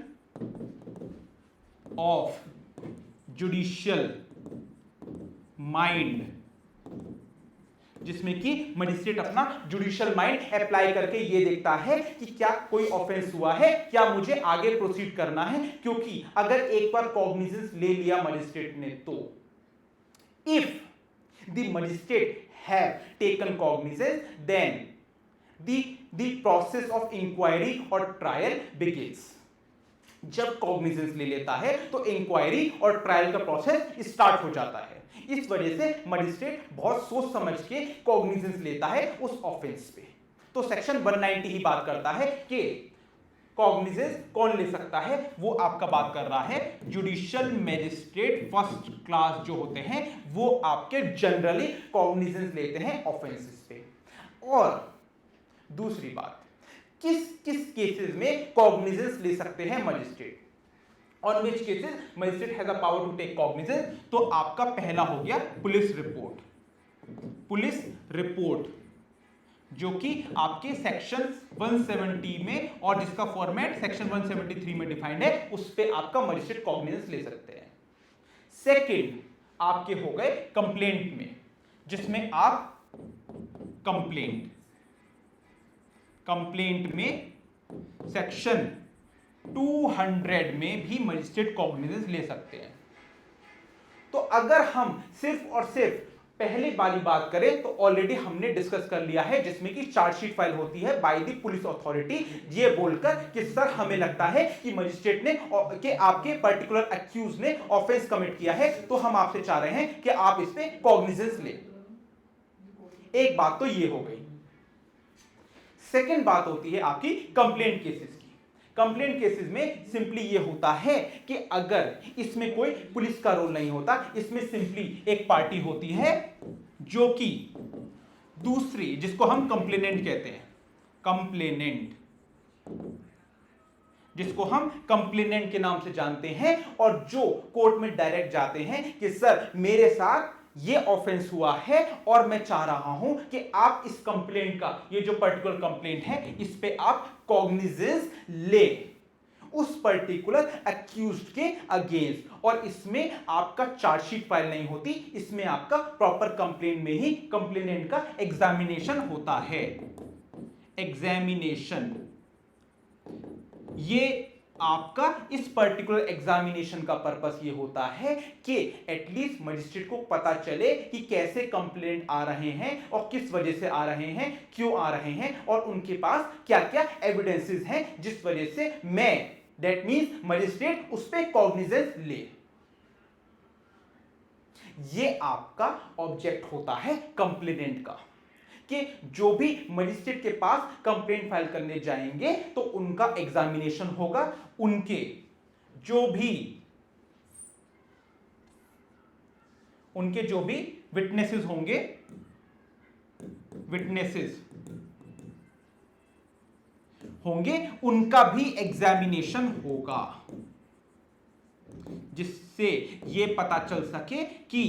ऑफ जुडिशियल माइंड, जिसमें कि मजिस्ट्रेट अपना जुडिशियल माइंड अप्लाई करके ये देखता है कि क्या कोई ऑफेंस हुआ है, क्या मुझे आगे प्रोसीड करना है। क्योंकि अगर एक बार कॉग्निजेंस ले लिया मजिस्ट्रेट ने तो if the magistrate have taken cognizance then the process of inquiry और ट्रायल begins। जब कॉग्निजेंस ले लेता है तो इंक्वायरी और ट्रायल का प्रोसेस स्टार्ट हो जाता है। इस वजह से मजिस्ट्रेट बहुत सोच समझ के कॉग्निजेंस लेता है उस ऑफेंस पे। तो सेक्शन 190 ही बात करता है कि कॉग्निजेंस कौन ले सकता है। वो आपका बात कर रहा है जुडिशियल मैजिस्ट्रेट फर्स्ट क्लास जो होते हैं वो आपके जनरली कॉग्निजेंस लेते हैं ऑफेंसेस पे। और दूसरी बात, किस किस केसेस में कॉग्निजेंस ले सकते हैं magistrate. On which cases magistrate has a power to take cognizance. तो आपका पहला हो गया पुलिस रिपोर्ट। पुलिस रिपोर्ट जो कि आपके सेक्शन 170 में और जिसका फॉर्मेट सेक्शन 173 में डिफाइंड है, उस पे आपका मजिस्ट्रेट कॉग्निजेंस ले सकते हैं। सेकंड आपके हो गए कंप्लेंट में, जिसमें आप कंप्लेंट में सेक्शन 200 में भी मजिस्ट्रेट कॉग्निजेंस ले सकते हैं। तो अगर हम सिर्फ और सिर्फ पहले वाली बात करें तो ऑलरेडी हमने डिस्कस कर लिया है, जिसमें कि चार्जशीट फाइल होती है बाय द पुलिस अथॉरिटी, ये बोलकर कि सर हमें लगता है कि मजिस्ट्रेट ने कि आपके पर्टिकुलर अक्यूज ने ऑफेंस कमिट किया है, तो हम आपसे चाह रहे हैं कि आप इस पे कॉग्निजेंस लें। एक बात तो ये हो गई। सेकेंड बात होती है आपकी कंप्लेंट केसेस की। कंप्लेंट केसेस में सिंपली ये होता है कि अगर इसमें कोई पुलिस का रोल नहीं होता, इसमें सिंपली एक पार्टी होती है जो कि दूसरी, जिसको हम कंप्लेनेंट कहते हैं, कंप्लेनेंट, जिसको हम कंप्लेनेंट के नाम से जानते हैं, और जो कोर्ट में डायरेक्ट जाते हैं कि सर मेरे साथ ये ऑफेंस हुआ है और मैं चाह रहा हूं कि आप इस कंप्लेंट का, ये जो पर्टिकुलर कंप्लेंट है, इस पे आप कॉग्निजेंस ले उस पर्टिकुलर अक्यूज्ड के अगेंस्ट। और इसमें आपका चार्जशीट फाइल नहीं होती, इसमें आपका प्रॉपर कंप्लेंट में ही कंप्लेनेंट का एग्जामिनेशन होता है। एग्जामिनेशन, ये आपका इस पर्टिकुलर एग्जामिनेशन का पर्पस ये होता है कि एटलीस्ट मजिस्ट्रेट को पता चले कि कैसे कंप्लेंट आ रहे हैं और किस वजह से आ रहे हैं, क्यों आ रहे हैं, और उनके पास क्या क्या एविडेंसेस हैं जिस वजह से मैं, दैट मींस मजिस्ट्रेट उस पे कॉग्निजेंस ले। ये आपका ऑब्जेक्ट होता है कंप्लेनेंट का, कि जो भी मजिस्ट्रेट के पास कंप्लेंट फाइल करने जाएंगे तो उनका एग्जामिनेशन होगा, उनके जो भी विटनेसेस होंगे, उनका भी एग्जामिनेशन होगा, जिससे यह पता चल सके कि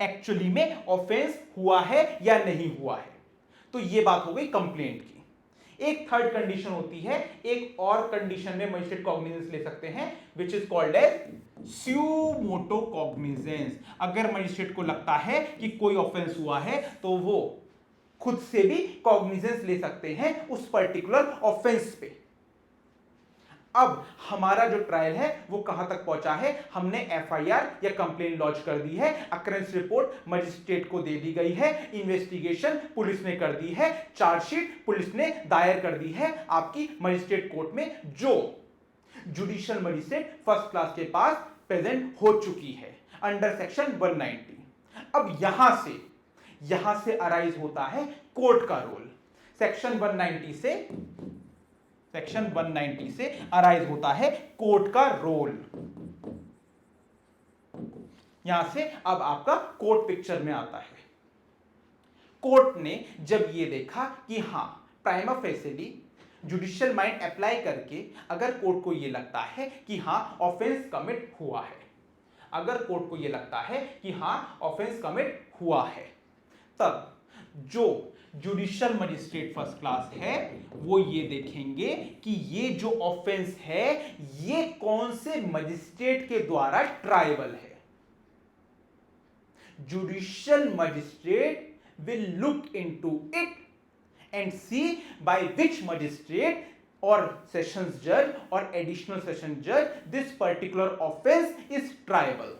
एक्चुअली में ऑफेंस हुआ है या नहीं हुआ है। तो यह बात हो गई कंप्लेंट की। एक थर्ड कंडीशन होती है, एक और कंडीशन में मजिस्ट्रेट कॉग्निजेंस ले सकते हैं, which is called as suo motu cognizance. अगर मजिस्ट्रेट को लगता है कि कोई ऑफेंस हुआ है तो वो खुद से भी कॉग्निजेंस ले सकते हैं उस पर्टिकुलर ऑफेंस पे। अब हमारा जो ट्रायल है वो कहां तक पहुंचा है, हमने एफआईआर या कंप्लेंट लॉन्च कर दी है, अकरेंस रिपोर्ट मजिस्ट्रेट को दे दी गई है, इन्वेस्टिगेशन पुलिस ने कर दी है, चार्जशीट पुलिस ने दायर कर दी है आपकी मजिस्ट्रेट कोर्ट में, जो जुडिशियल मजिस्ट्रेट फर्स्ट क्लास के पास प्रेजेंट हो चुकी है अंडर सेक्शन 190। अब यहां से अराइज होता है कोर्ट का रोल। सेक्शन 190 से अराइज होता है कोर्ट का रोल। यहां से अब आपका कोर्ट पिक्चर में आता है। कोर्ट ने जब यह देखा कि हां प्राइमा फेसिली जुडिशियल माइंड अप्लाई करके अगर कोर्ट को यह लगता है कि हां ऑफेंस कमिट हुआ है, अगर कोर्ट को यह लगता है कि हां ऑफेंस कमिट हुआ है, तब जो जुडिशियल मजिस्ट्रेट फर्स्ट क्लास है वो ये देखेंगे कि ये जो ऑफेंस है ये कौन से मजिस्ट्रेट के द्वारा ट्राइबल है। Judicial magistrate will look into it and see by which magistrate or sessions judge or additional session judge this particular offense is triable.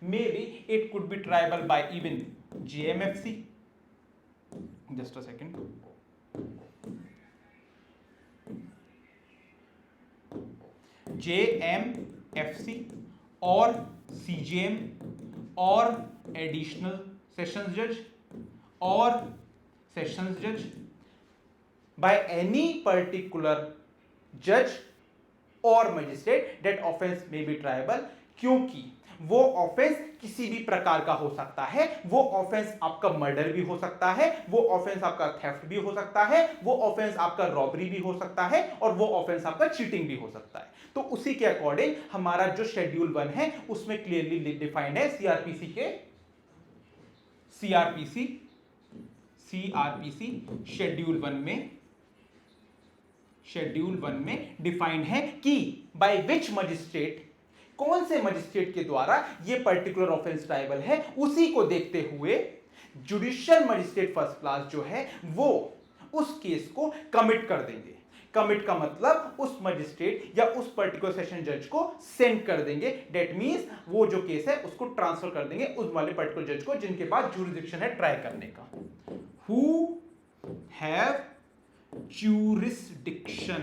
Maybe it could be triable by even JMFC. Just a second. JMFC or CJM or additional sessions judge or sessions judge by any particular judge or magistrate, that offense may be triable, क्योंकि वो offence किसी भी प्रकार का हो सकता है। वो ऑफेंस आपका मर्डर भी हो सकता है, वो ऑफेंस आपका थेफ्ट भी हो सकता है, वो ऑफेंस आपका रॉबरी भी हो सकता है, और वो ऑफेंस आपका चीटिंग भी हो सकता है। तो उसी के अकॉर्डिंग हमारा जो शेड्यूल 1 है उसमें क्लियरली डिफाइंड है सीआरपीसी शेड्यूल 1 में डिफाइंड है कि बाय विच मजिस्ट्रेट, कौन से मजिस्ट्रेट के द्वारा ये पर्टिकुलर ऑफेंस ट्रायबल है, उसी को देखते हुए जुडिशियल मजिस्ट्रेट फर्स्ट क्लास जो है वो उस केस को कमिट कर देंगे। कमिट का मतलब उस मजिस्ट्रेट या उस पर्टिकुलर सेशन जज को सेंड कर देंगे। डेट मींस वो जो केस है उसको ट्रांसफर कर देंगे उस वाले पर्टिकुलर जज को जिनके पास जुरिसडिक्शन है ट्राई करने का। Who have jurisdiction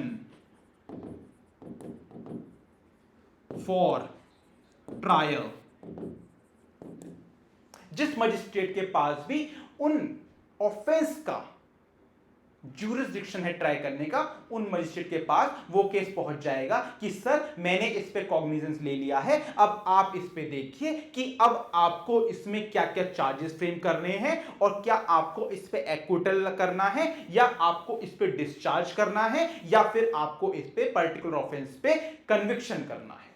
for trial, जिस मजिस्ट्रेट के पास भी उन ऑफेंस का ज्यूरिसडिक्शन है ट्राई करने का, उन मजिस्ट्रेट के पास वो केस पहुंच जाएगा कि सर मैंने इस पे कॉग्निजेंस ले लिया है, अब आप इस पे देखिए कि अब आपको इसमें क्या क्या चार्जेस फ्रेम करने हैं और क्या आपको इस पे एक्विटल करना है या आपको इस पे डिस्चार्ज करना है या फिर आपको इस पे पर्टिकुलर ऑफेंस पे कन्विक्शन करना है।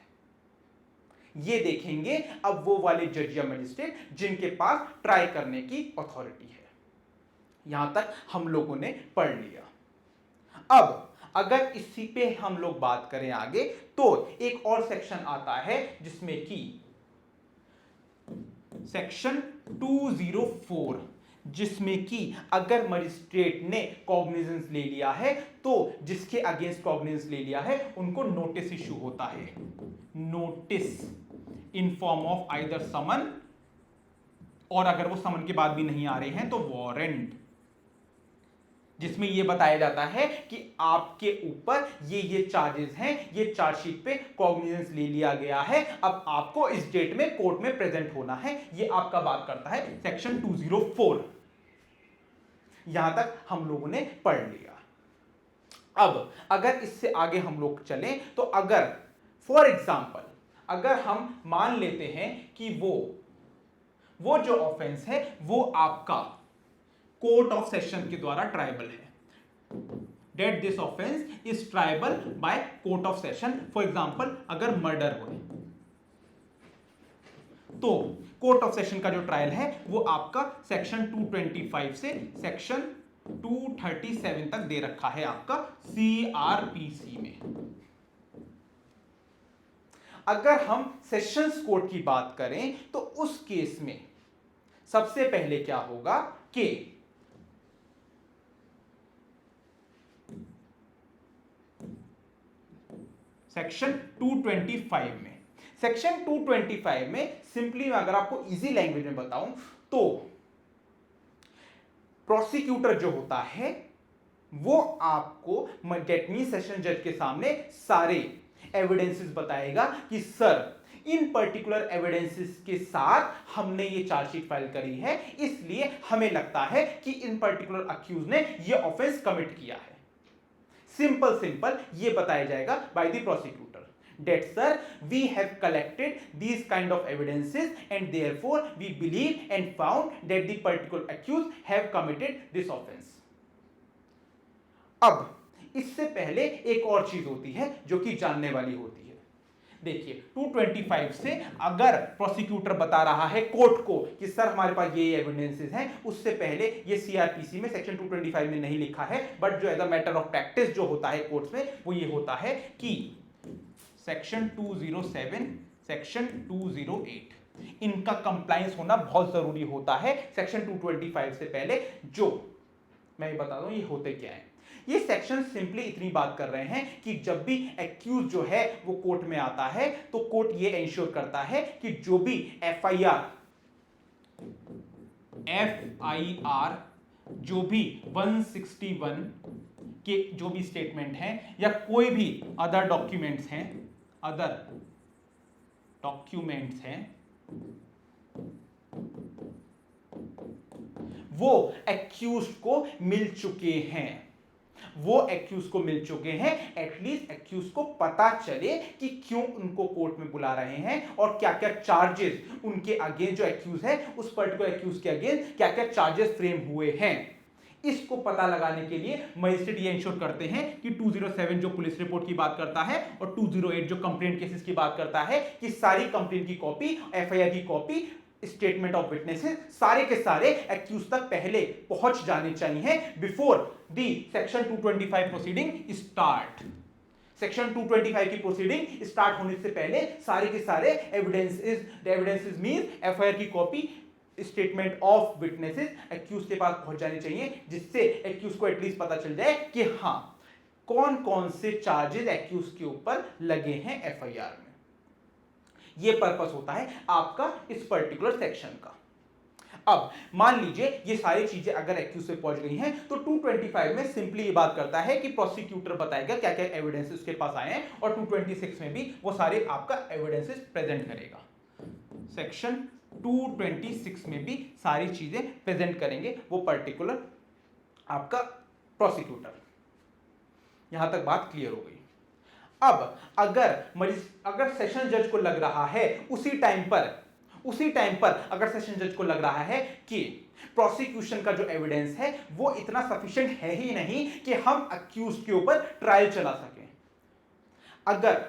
ये देखेंगे अब वो वाले जज या मजिस्ट्रेट जिनके पास ट्राई करने की अथॉरिटी है। यहां तक हम लोगों ने पढ़ लिया। अब अगर इसी पे हम लोग बात करें आगे तो एक और सेक्शन आता है जिसमें कि सेक्शन 204, जिसमें कि अगर मजिस्ट्रेट ने कॉग्निजेंस ले लिया है तो जिसके अगेंस्ट कॉग्निजेंस ले लिया है उनको नोटिस इशू होता है। Notice in form of either summon, और अगर वो समन के बाद भी नहीं आ रहे हैं तो वारंट, जिसमें यह बताया जाता है कि आपके ऊपर ये चार्जेस हैं, ये चार्जशीट पे कॉग्निजेंस ले लिया गया है, अब आपको इस डेट में कोर्ट में प्रेजेंट होना है। ये आपका बात करता है सेक्शन 204। यहां तक हम लोगों ने पढ़ लिया। अब अगर इससे आगे हम लोग चलें तो अगर फॉर एग्जांपल अगर हम मान लेते हैं कि वो जो ऑफेंस है वो आपका कोर्ट ऑफ सेशन के द्वारा ट्राइबल है, that this offence is triable by court of session. For example अगर मर्डर हो तो कोर्ट ऑफ सेशन का जो ट्रायल है वो आपका सेक्शन 225 से सेक्शन 237 तक दे रखा है आपका सीआरपीसी में। अगर हम सेशंस कोर्ट की बात करें तो उस केस में सबसे पहले क्या होगा कि सेक्शन 225 में सिंपली अगर आपको इजी लैंग्वेज में बताऊं तो प्रोसिक्यूटर जो होता है वो आपको डेटमी सेशन जज के सामने सारे एविडेंसेस बताएगा कि सर इन पर्टिकुलर एविडेंसेस के साथ हमने ये चार्जशीट फाइल करी है, इसलिए हमें लगता है कि इन पर्टिकुलर अक्यूज ने ये ऑफेंस कमिट किया है। सिंपल ये बताया जाएगा by the prosecutor that sir we have collected these kind of evidences and therefore we believe and found that the particular accused have committed this offense। अब इससे पहले एक और चीज होती है जो कि जानने वाली होती है। देखिए 225 से अगर प्रोसिक्यूटर बता रहा है कोर्ट को कि सर हमारे पास ये एविडेंसेस हैं, उससे पहले ये सीआरपीसी में सेक्शन 225 में नहीं लिखा है, बट जो as a matter of practice जो होता है कोर्ट्स में वो ये होता है कि सेक्शन 207 सेक्शन 208 इनका कंप्लायंस होना बहुत जरूरी होता है सेक्शन 225 से पहले। जो मैं बता दूं ये होते क्या है, ये सेक्शन सिंपली इतनी बात कर रहे हैं कि जब भी एक्यूज जो है वो कोर्ट में आता है तो कोर्ट ये इंश्योर करता है कि जो भी एफआईआर जो भी 161 के जो भी स्टेटमेंट हैं या कोई भी अदर डॉक्यूमेंट्स हैं वो एक्यूज्ड को मिल चुके हैं। वो एक्यूज को मिल चुके हैं, एटलीस्ट एक्यूज को पता चले कि क्यों उनको कोर्ट में बुला रहे हैं और क्या क्या चार्जेस उनके अगेंस्ट, जो एक्यूज है उस पर्टिकुलर एक्यूज के अगेंस्ट क्या क्या चार्जेस फ्रेम हुए हैं। इसको पता लगाने के लिए मजिस्ट्रेट ये इंश्योर करते हैं कि 207 जो पुलिस रिपोर्ट की बात करता है और 208 जो कंप्लेंट केसेस की बात करता है कि सारी कंप्लेंट की कॉपी, एफआईआर की कॉपी, स्टेटमेंट ऑफ विटनेसेस सारे के सारे एक्यूज तक पहले पहुंच जाने चाहिए before the section 225 proceeding start. Section 225 की प्रोसीडिंग स्टार्ट होने से पहले सारे के सारे एविडेंसेस मीन एफआईआर की copy, statement of witnesses accused के पास पहुंच जानी चाहिए, जिससे एक्यूज को एटलीस्ट पता चल जाए कि हां कौन कौन से चार्जेस एक्यूज के ऊपर लगे हैं एफआईआर में। यह पर्पस होता है आपका इस पर्टिकुलर सेक्शन का। अब मान लीजिए ये सारी चीजें अगर एक्यूज पे पहुंच गई हैं तो 225 में सिंपली ये बात करता है कि प्रोसिक्यूटर बताएगा क्या क्या एविडेंसेस उसके पास आए हैं और 226 में भी वो सारे आपका एविडेंसेस प्रेजेंट करेगा। सेक्शन 226 में भी सारी चीजें प्रेजेंट करेंगे वो पर्टिकुलर आपका प्रोसिक्यूटर। यहां तक बात क्लियर हो गई। अब अगर सेशन जज को लग रहा है उसी टाइम पर अगर सेशन जज को लग रहा है कि प्रोसिक्यूशन का जो एविडेंस है वो इतना सफिशिएंट है ही नहीं कि हम अक्यूज के ऊपर ट्रायल चला सकें, अगर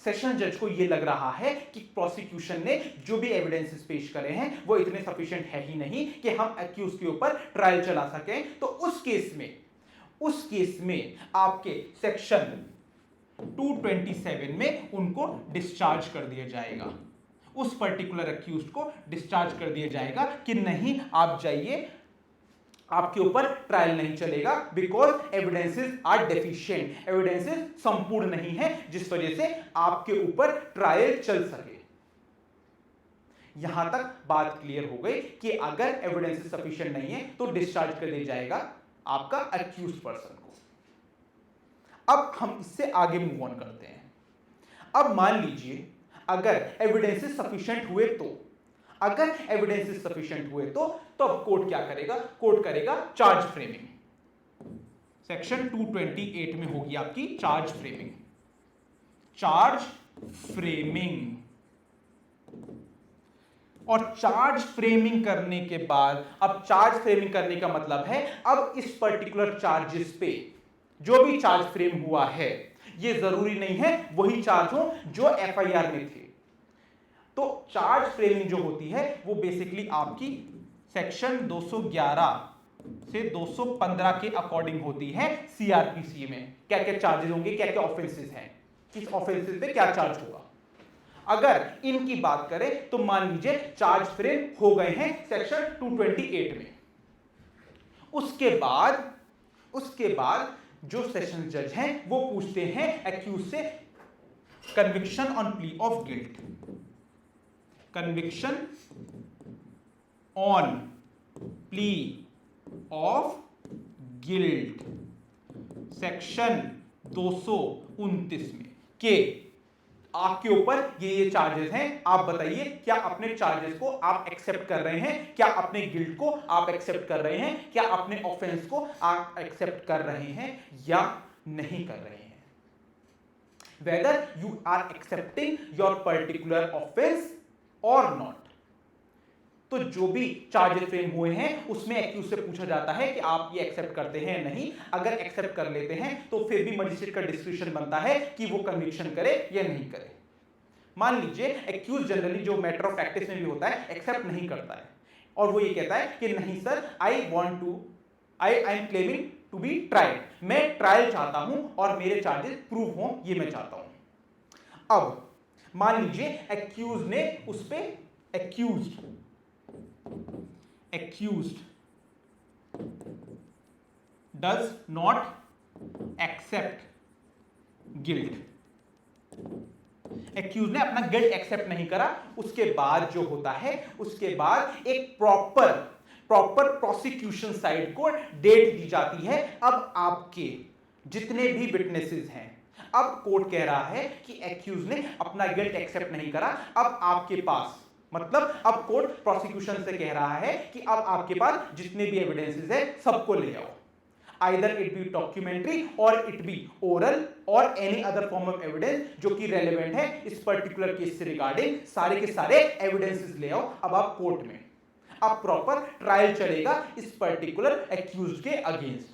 सेशन जज को यह लग रहा है कि प्रोसिक्यूशन ने जो भी एविडेंसेस पेश करे हैं वो इतने सफिशिएंट है ही नहीं कि हम अक्यूज के ऊपर ट्रायल चला सकें, तो उस केस में आपके सेक्शन 227 में उनको डिस्चार्ज कर दिया जाएगा, उस पर्टिकुलर अक्यूज्ड को डिस्चार्ज कर दिया जाएगा कि नहीं आप जाइए, आपके ऊपर ट्रायल नहीं चलेगा because evidences are deficient, evidences संपूर्ण नहीं है जिस वजह से आपके ऊपर ट्रायल चल सके। यहां तक बात क्लियर हो गई कि अगर एविडेंसेस सफिशिएंट नहीं है तो डिस्चार्ज कर दिया जाएगा आपका अक्यूज पर्सन को। अब हम इससे आगे मूव ऑन करते हैं। अब मान लीजिए अगर एविडेंसेस सफिशिएंट हुए तो अब कोर्ट क्या करेगा, कोर्ट करेगा चार्ज फ्रेमिंग। सेक्शन 228 में होगी आपकी चार्ज फ्रेमिंग। और चार्ज फ्रेमिंग करने के बाद, अब चार्ज फ्रेमिंग करने का मतलब है अब इस पर्टिकुलर चार्जेस पे जो भी चार्ज फ्रेम हुआ है ये जरूरी नहीं है वही चार्ज हो जो एफआईआर में थे। तो चार्ज फ्रेमिंग जो होती है वो बेसिकली आपकी सेक्शन 211 से 215 के अकॉर्डिंग होती है। सीआरपीसी में क्या क्या चार्जेस होंगे, क्या क्या ऑफेंसेस हैं, किस ऑफेंसेस पे क्या चार्ज होगा। अगर इनकी बात करें तो मान लीजिए चार्ज फ्रेम हो गए हैं सेक्शन 228 में। उसके बाद जो सेशन जज हैं वो पूछते हैं एक्यूज से conviction on plea of guilt, conviction on plea of guilt section 229 में के आपके ऊपर ये चार्जेस हैं, आप बताइए क्या अपने चार्जेस को आप एक्सेप्ट कर रहे हैं, क्या अपने गिल्ट को आप एक्सेप्ट कर रहे हैं, क्या अपने ऑफेंस को आप एक्सेप्ट कर रहे हैं या नहीं कर रहे हैं। Whether you are accepting your particular offence और नॉट। तो जो भी चार्जेस फ्रेम हुए हैं उसमें एक्यूज से पूछा जाता है कि आप ये एक्सेप्ट करते हैं नहीं। अगर एक्सेप्ट कर लेते हैं तो फिर भी मजिस्ट्रेट का डिस्क्रिप्शन बनता है कि वो कन्विक्शन करे या नहीं करे। मान लीजिए एक्यूज जनरली जो मैटर ऑफ प्रैक्टिस में भी होता है एक्सेप्ट नहीं करता है और वो ये कहता है कि नहीं sir I am claiming to be tried, मैं ट्रायल चाहता हूं और मेरे चार्जेस प्रूव हों ये मैं चाहता हूं। अब मान लीजिए एक्यूज ने उस पे accused does not accept guilt, accused ने अपना गिल्ट एक्सेप्ट नहीं करा। उसके बाद जो होता है उसके बाद एक प्रॉपर प्रोसिक्यूशन साइड को डेट दी जाती है। अब आपके जितने भी विटनेसेस हैं, अब कोर्ट कह रहा है कि एक्यूज ने अपना गिल्ट एक्सेप्ट नहीं करा, अब आपके पास मतलब अब कोर्ट प्रोसिक्यूशन से कह रहा है कि अब आपके पास जितने भी एविडेंसेस है सबको ले आओ। either it be documentary or it be oral or any other form of evidence जो कि relevant है इस particular case से regarding, सारे के सारे evidences ले आओ अब आप कोर्ट में, अब प्रॉपर ट्रायल चलेगा इस पर्टिकुलर एक्यूज्ड के अगेंस्ट,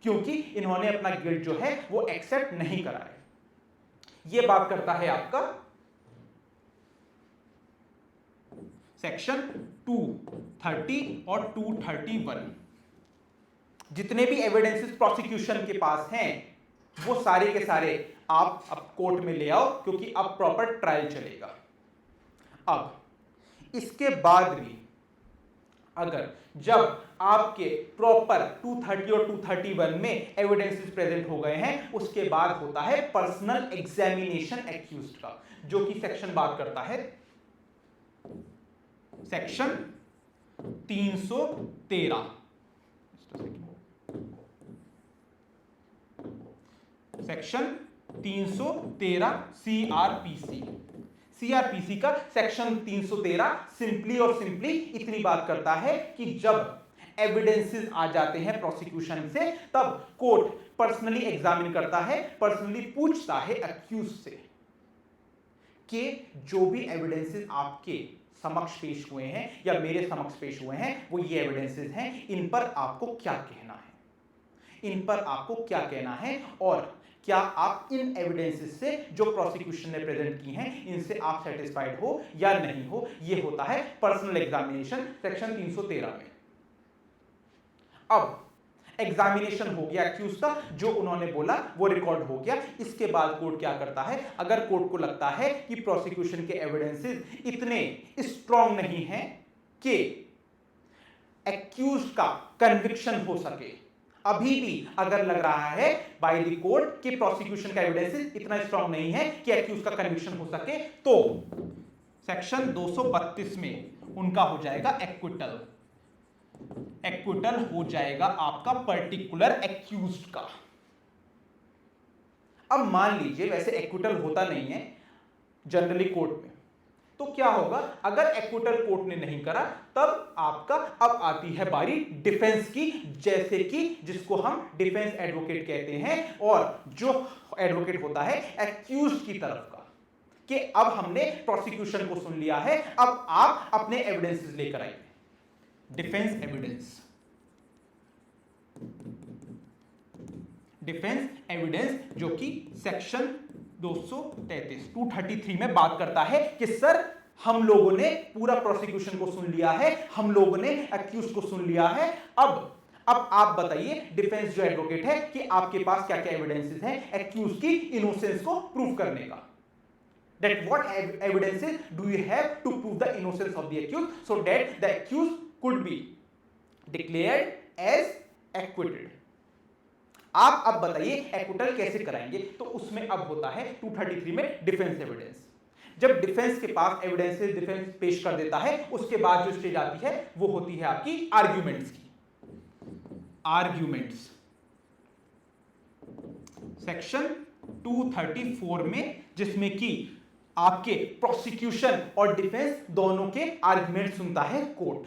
क्योंकि इन्होंने अपना गिल्ट जो है वो एक्सेप्ट नहीं करा है। ये बात करता है आपका सेक्शन 230 और 231। जितने भी एविडेंसेस प्रोसिक्यूशन के पास हैं वो सारे के सारे आप अब कोर्ट में ले आओ, क्योंकि अब प्रॉपर ट्रायल चलेगा। अब इसके बाद भी अगर जब आपके प्रॉपर 230 और 231 में एविडेंसेस प्रेजेंट हो गए हैं, उसके बाद होता है पर्सनल एग्जामिनेशन एक्यूज्ड का, जो कि सेक्शन बात करता है सेक्शन 313। सेक्शन 313 सीआरपीसी का सेक्शन 313 सिंपली और सिंपली इतनी बात करता है कि जब एविडेंसेस आ जाते हैं प्रोसिक्यूशन से, तब कोर्ट पर्सनली एग्जामिन करता है, पर्सनली पूछता है अक्यूज से कि जो भी एविडेंसेस आपके समक्ष पेश हुए हैं या मेरे समक्ष पेश हुए हैं वो ये एविडेंसेस हैं, इन पर आपको क्या कहना है, इन पर आपको क्या कहना है, और क्या आप इन एविडेंसेस से जो प्रोसिक्यूशन ने प्रेजेंट की हैं इनसे आप सेटिस्फाइड हो या नहीं हो। ये होता है पर्सनल एग्जामिनेशन सेक्शन 313 में। अब एग्जामिनेशन हो गया एक्यूज का, जो उन्होंने बोला वो रिकॉर्ड हो गया। इसके बाद कोर्ट क्या करता है, अगर कोर्ट को लगता है कि प्रोसिक्यूशन के एविडेंसेस इतने स्ट्रॉन्ग नहीं हैं कि एक्यूज का कन्विक्शन हो सके, अभी भी अगर लग रहा है बाय द कोर्ट कि प्रोसिक्यूशन का एविडेंसेस इतना स्ट्रॉन्ग नहीं है कि एक्यूज का कन्विक्शन हो सके, तो सेक्शन 232 में उनका हो जाएगा एक्विटल। एक्विटल हो जाएगा आपका पर्टिकुलर एक्यूज्ड का। अब मान लीजिए वैसे एक्विटल होता नहीं है जनरली कोर्ट में, तो क्या होगा, अगर एक्विटल कोर्ट ने नहीं करा तब आपका अब आती है बारी डिफेंस की, जैसे कि जिसको हम डिफेंस एडवोकेट कहते हैं, और जो एडवोकेट होता है एक्यूज्ड की तरफ का, कि अब हमने प्रोसिक्यूशन को सुन लिया है, अब आप अपने एविडेंसेस लेकर आइए। डिफेंस एविडेंस, डिफेंस एविडेंस जो कि सेक्शन 233 में बात करता है कि सर हम लोगों ने पूरा प्रोसिक्यूशन को सुन लिया है, हम लोगों ने एक्यूज को सुन लिया है, अब आप बताइए डिफेंस जो एडवोकेट है कि आपके पास क्या क्या एविडेंसेस हैं एक्यूज की इनोसेंस को प्रूव करने का। That what evidences do you have to prove the innocence of the accused so that the accused could be declared as acquitted। आप अब बताइए एक्विटल कैसे कराएंगे, तो उसमें अब होता है 233 में डिफेंस एविडेंस। जब डिफेंस के पास एविडेंसेस डिफेंस पेश कर देता है, उसके बाद जो स्टेज आती है वो होती है आपकी आर्ग्यूमेंट्स की। आर्ग्यूमेंट्स सेक्शन 234 में, जिसमें कि आपके प्रोसिक्यूशन और डिफेंस दोनों के आर्ग्यूमेंट सुनता है कोर्ट,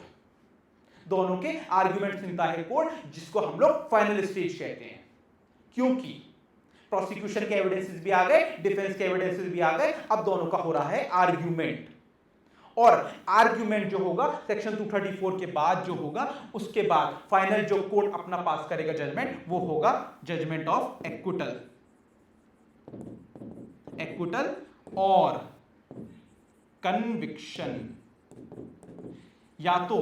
दोनों के आर्ग्यूमेंट सुनता है कोर्ट, जिसको हम लोग फाइनल स्टेज कहते हैं, क्योंकि प्रोसिक्यूशन के एविडेंसेस भी आ गए, डिफेंस के एविडेंसेस भी आ गए, अब दोनों का हो रहा है आर्ग्यूमेंट। और आर्ग्यूमेंट जो होगा सेक्शन 234 के बाद जो होगा, उसके बाद फाइनल जो कोर्ट अपना पास करेगा जजमेंट, वो होगा जजमेंट ऑफ एक्विटल। एक्विटल और कन्विक्शन, या तो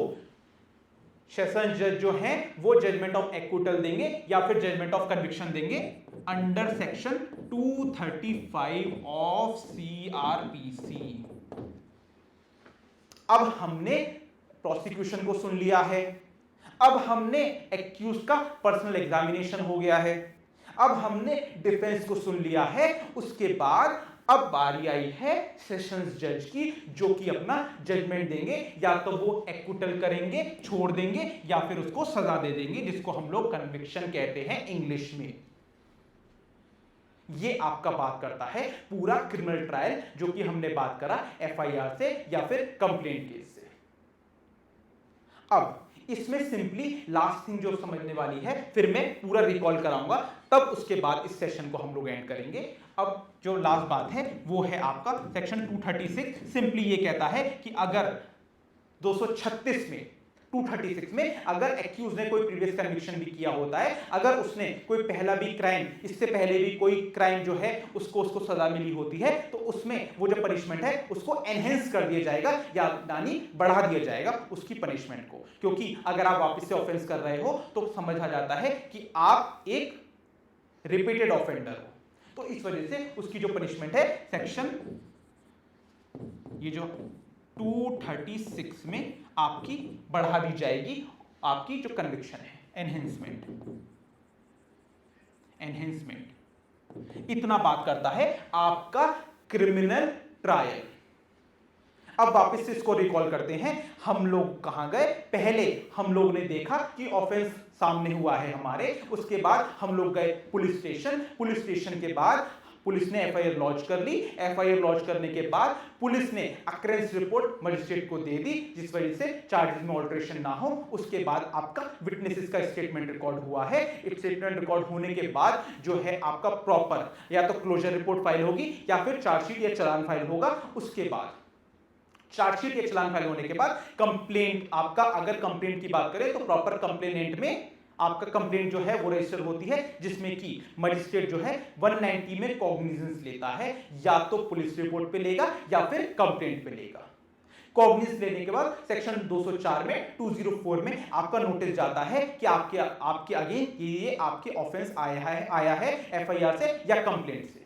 सेशन जज जो हैं वो जजमेंट ऑफ एक्विटल देंगे या फिर जजमेंट ऑफ कन्विक्शन देंगे अंडर सेक्शन 235 ऑफ सीआरपीसी। अब हमने प्रोसिक्यूशन को सुन लिया है, अब हमने एक्यूज का पर्सनल एग्जामिनेशन हो गया है, अब हमने डिफेंस को सुन लिया है, उसके बाद अब बारी आई है सेशंस जज की, जो कि अपना जजमेंट देंगे, या तो वो एक्विटल करेंगे छोड़ देंगे या फिर उसको सजा दे देंगे, जिसको हम लोग कन्विक्शन कहते हैं इंग्लिश में। ये आपका बात करता है पूरा क्रिमिनल ट्रायल, जो कि हमने बात करा एफआईआर से या फिर कंप्लेंट केस से। अब इसमें सिंपली लास्ट थिंग जो समझने वाली है, फिर मैं पूरा रिकॉल कराऊंगा, तब उसके बाद इस सेशन को हम लोग एंड करेंगे। अब जो लास्ट बात है वो है आपका सेक्शन 236। सिंपली ये कहता है कि अगर 236 में 236 में अगर एक्यूज ने कोई प्रीवियस कन्विक्शन भी किया होता है, अगर उसने कोई पहला भी क्राइम, इससे पहले भी कोई क्राइम जो है उसको सजा मिली होती है, तो उसमें वो जो पनिशमेंट है उसको एनहेंस कर दिया जाएगा, यानी बढ़ा दिया जाएगा उसकी पनिशमेंट को। क्योंकि अगर आप वापस से ऑफेंस कर रहे हो तो समझ आ जाता है कि आप एक रिपीटेड ऑफेंडर हो, तो इस वजह से उसकी जो पनिशमेंट है सेक्शन ये जो 236 में आपकी बढ़ा दी जाएगी, आपकी जो कन्विक्शन है, एनहेंसमेंट। इतना बात करता है आपका क्रिमिनल ट्रायल। अब वापस से इसको रिकॉल करते हैं, हम लोग कहां गए? पहले हम लोग ने देखा कि ऑफेंस सामने हुआ है हमारे, उसके बाद हम लोग गए पुलिस स्टेशन के बाद पुलिस ने एफआईआर लॉन्च कर ली। एफआईआर लॉन्च करने के बाद पुलिस ने अक्रेंस रिपोर्ट मजिस्ट्रेट को दे दी, जिस वजह से चार्जेस में ऑल्टरेशन ना हो। उसके बाद आपका विटनेसेस का स्टेटमेंट रिकॉर्ड हुआ है। स्टेटमेंट रिकॉर्ड होने के बाद जो है आपका प्रॉपर या तो क्लोजर रिपोर्ट फाइल होगी या फिर चार्जशीट या चालान फाइल होगा। उसके बाद चार्जशीट या चालान फाइल होने के बाद कंप्लेंट, आपका अगर कंप्लेंट की बात करें तो प्रॉपर कंप्लेनेंट में आपका कंप्लेंट जो है वो रजिस्टर होती है, जिसमें कि मजिस्ट्रेट जो है 190 में कॉग्निजेंस लेता है, या तो पुलिस रिपोर्ट पे लेगा या फिर कंप्लेंट पे लेगा। कॉग्निजेंस लेने के बाद सेक्शन 204 में 204 में आपका नोटिस जाता है कि आपके अगेन ये आपके ऑफेंस आया है एफआईआर से या कंप्लेंट से।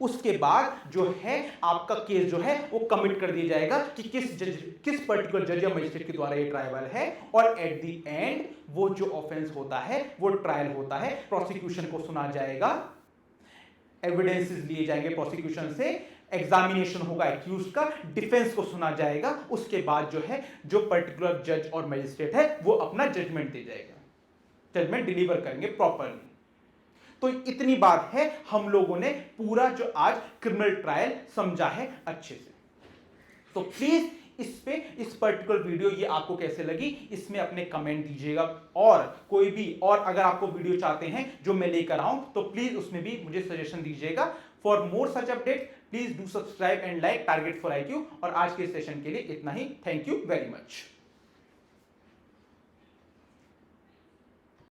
उसके बाद जो है आपका केस जो है वो कमिट कर दिया जाएगा कि किस पर्टिकुलर जज या मजिस्ट्रेट के द्वारा ये ट्रायल है, और एट द एंड वो जो ऑफेंस होता है वो ट्रायल होता है। प्रोसिक्यूशन को सुना जाएगा, एविडेंसेस लिए जाएंगे प्रोसिक्यूशन से, एग्जामिनेशन होगा एक्यूज का, डिफेंस को सुना जाएगा। उसके बाद जो है जो पर्टिकुलर जज और मजिस्ट्रेट है वो अपना जजमेंट दे जाएगा, जजमेंट डिलीवर करेंगे प्रॉपरली। तो इतनी बात है, हम लोगों ने पूरा जो आज क्रिमिनल ट्रायल समझा है अच्छे से। तो प्लीज इस पर्टिकुलर वीडियो ये आपको कैसे लगी, इसमें अपने कमेंट दीजिएगा, और कोई भी और अगर आपको वीडियो चाहते हैं जो मैं लेकर आऊं तो प्लीज उसमें भी मुझे सजेशन दीजिएगा। For more such update please do subscribe and like target for IQ। और आज के सेशन के लिए इतना ही। Thank you very much.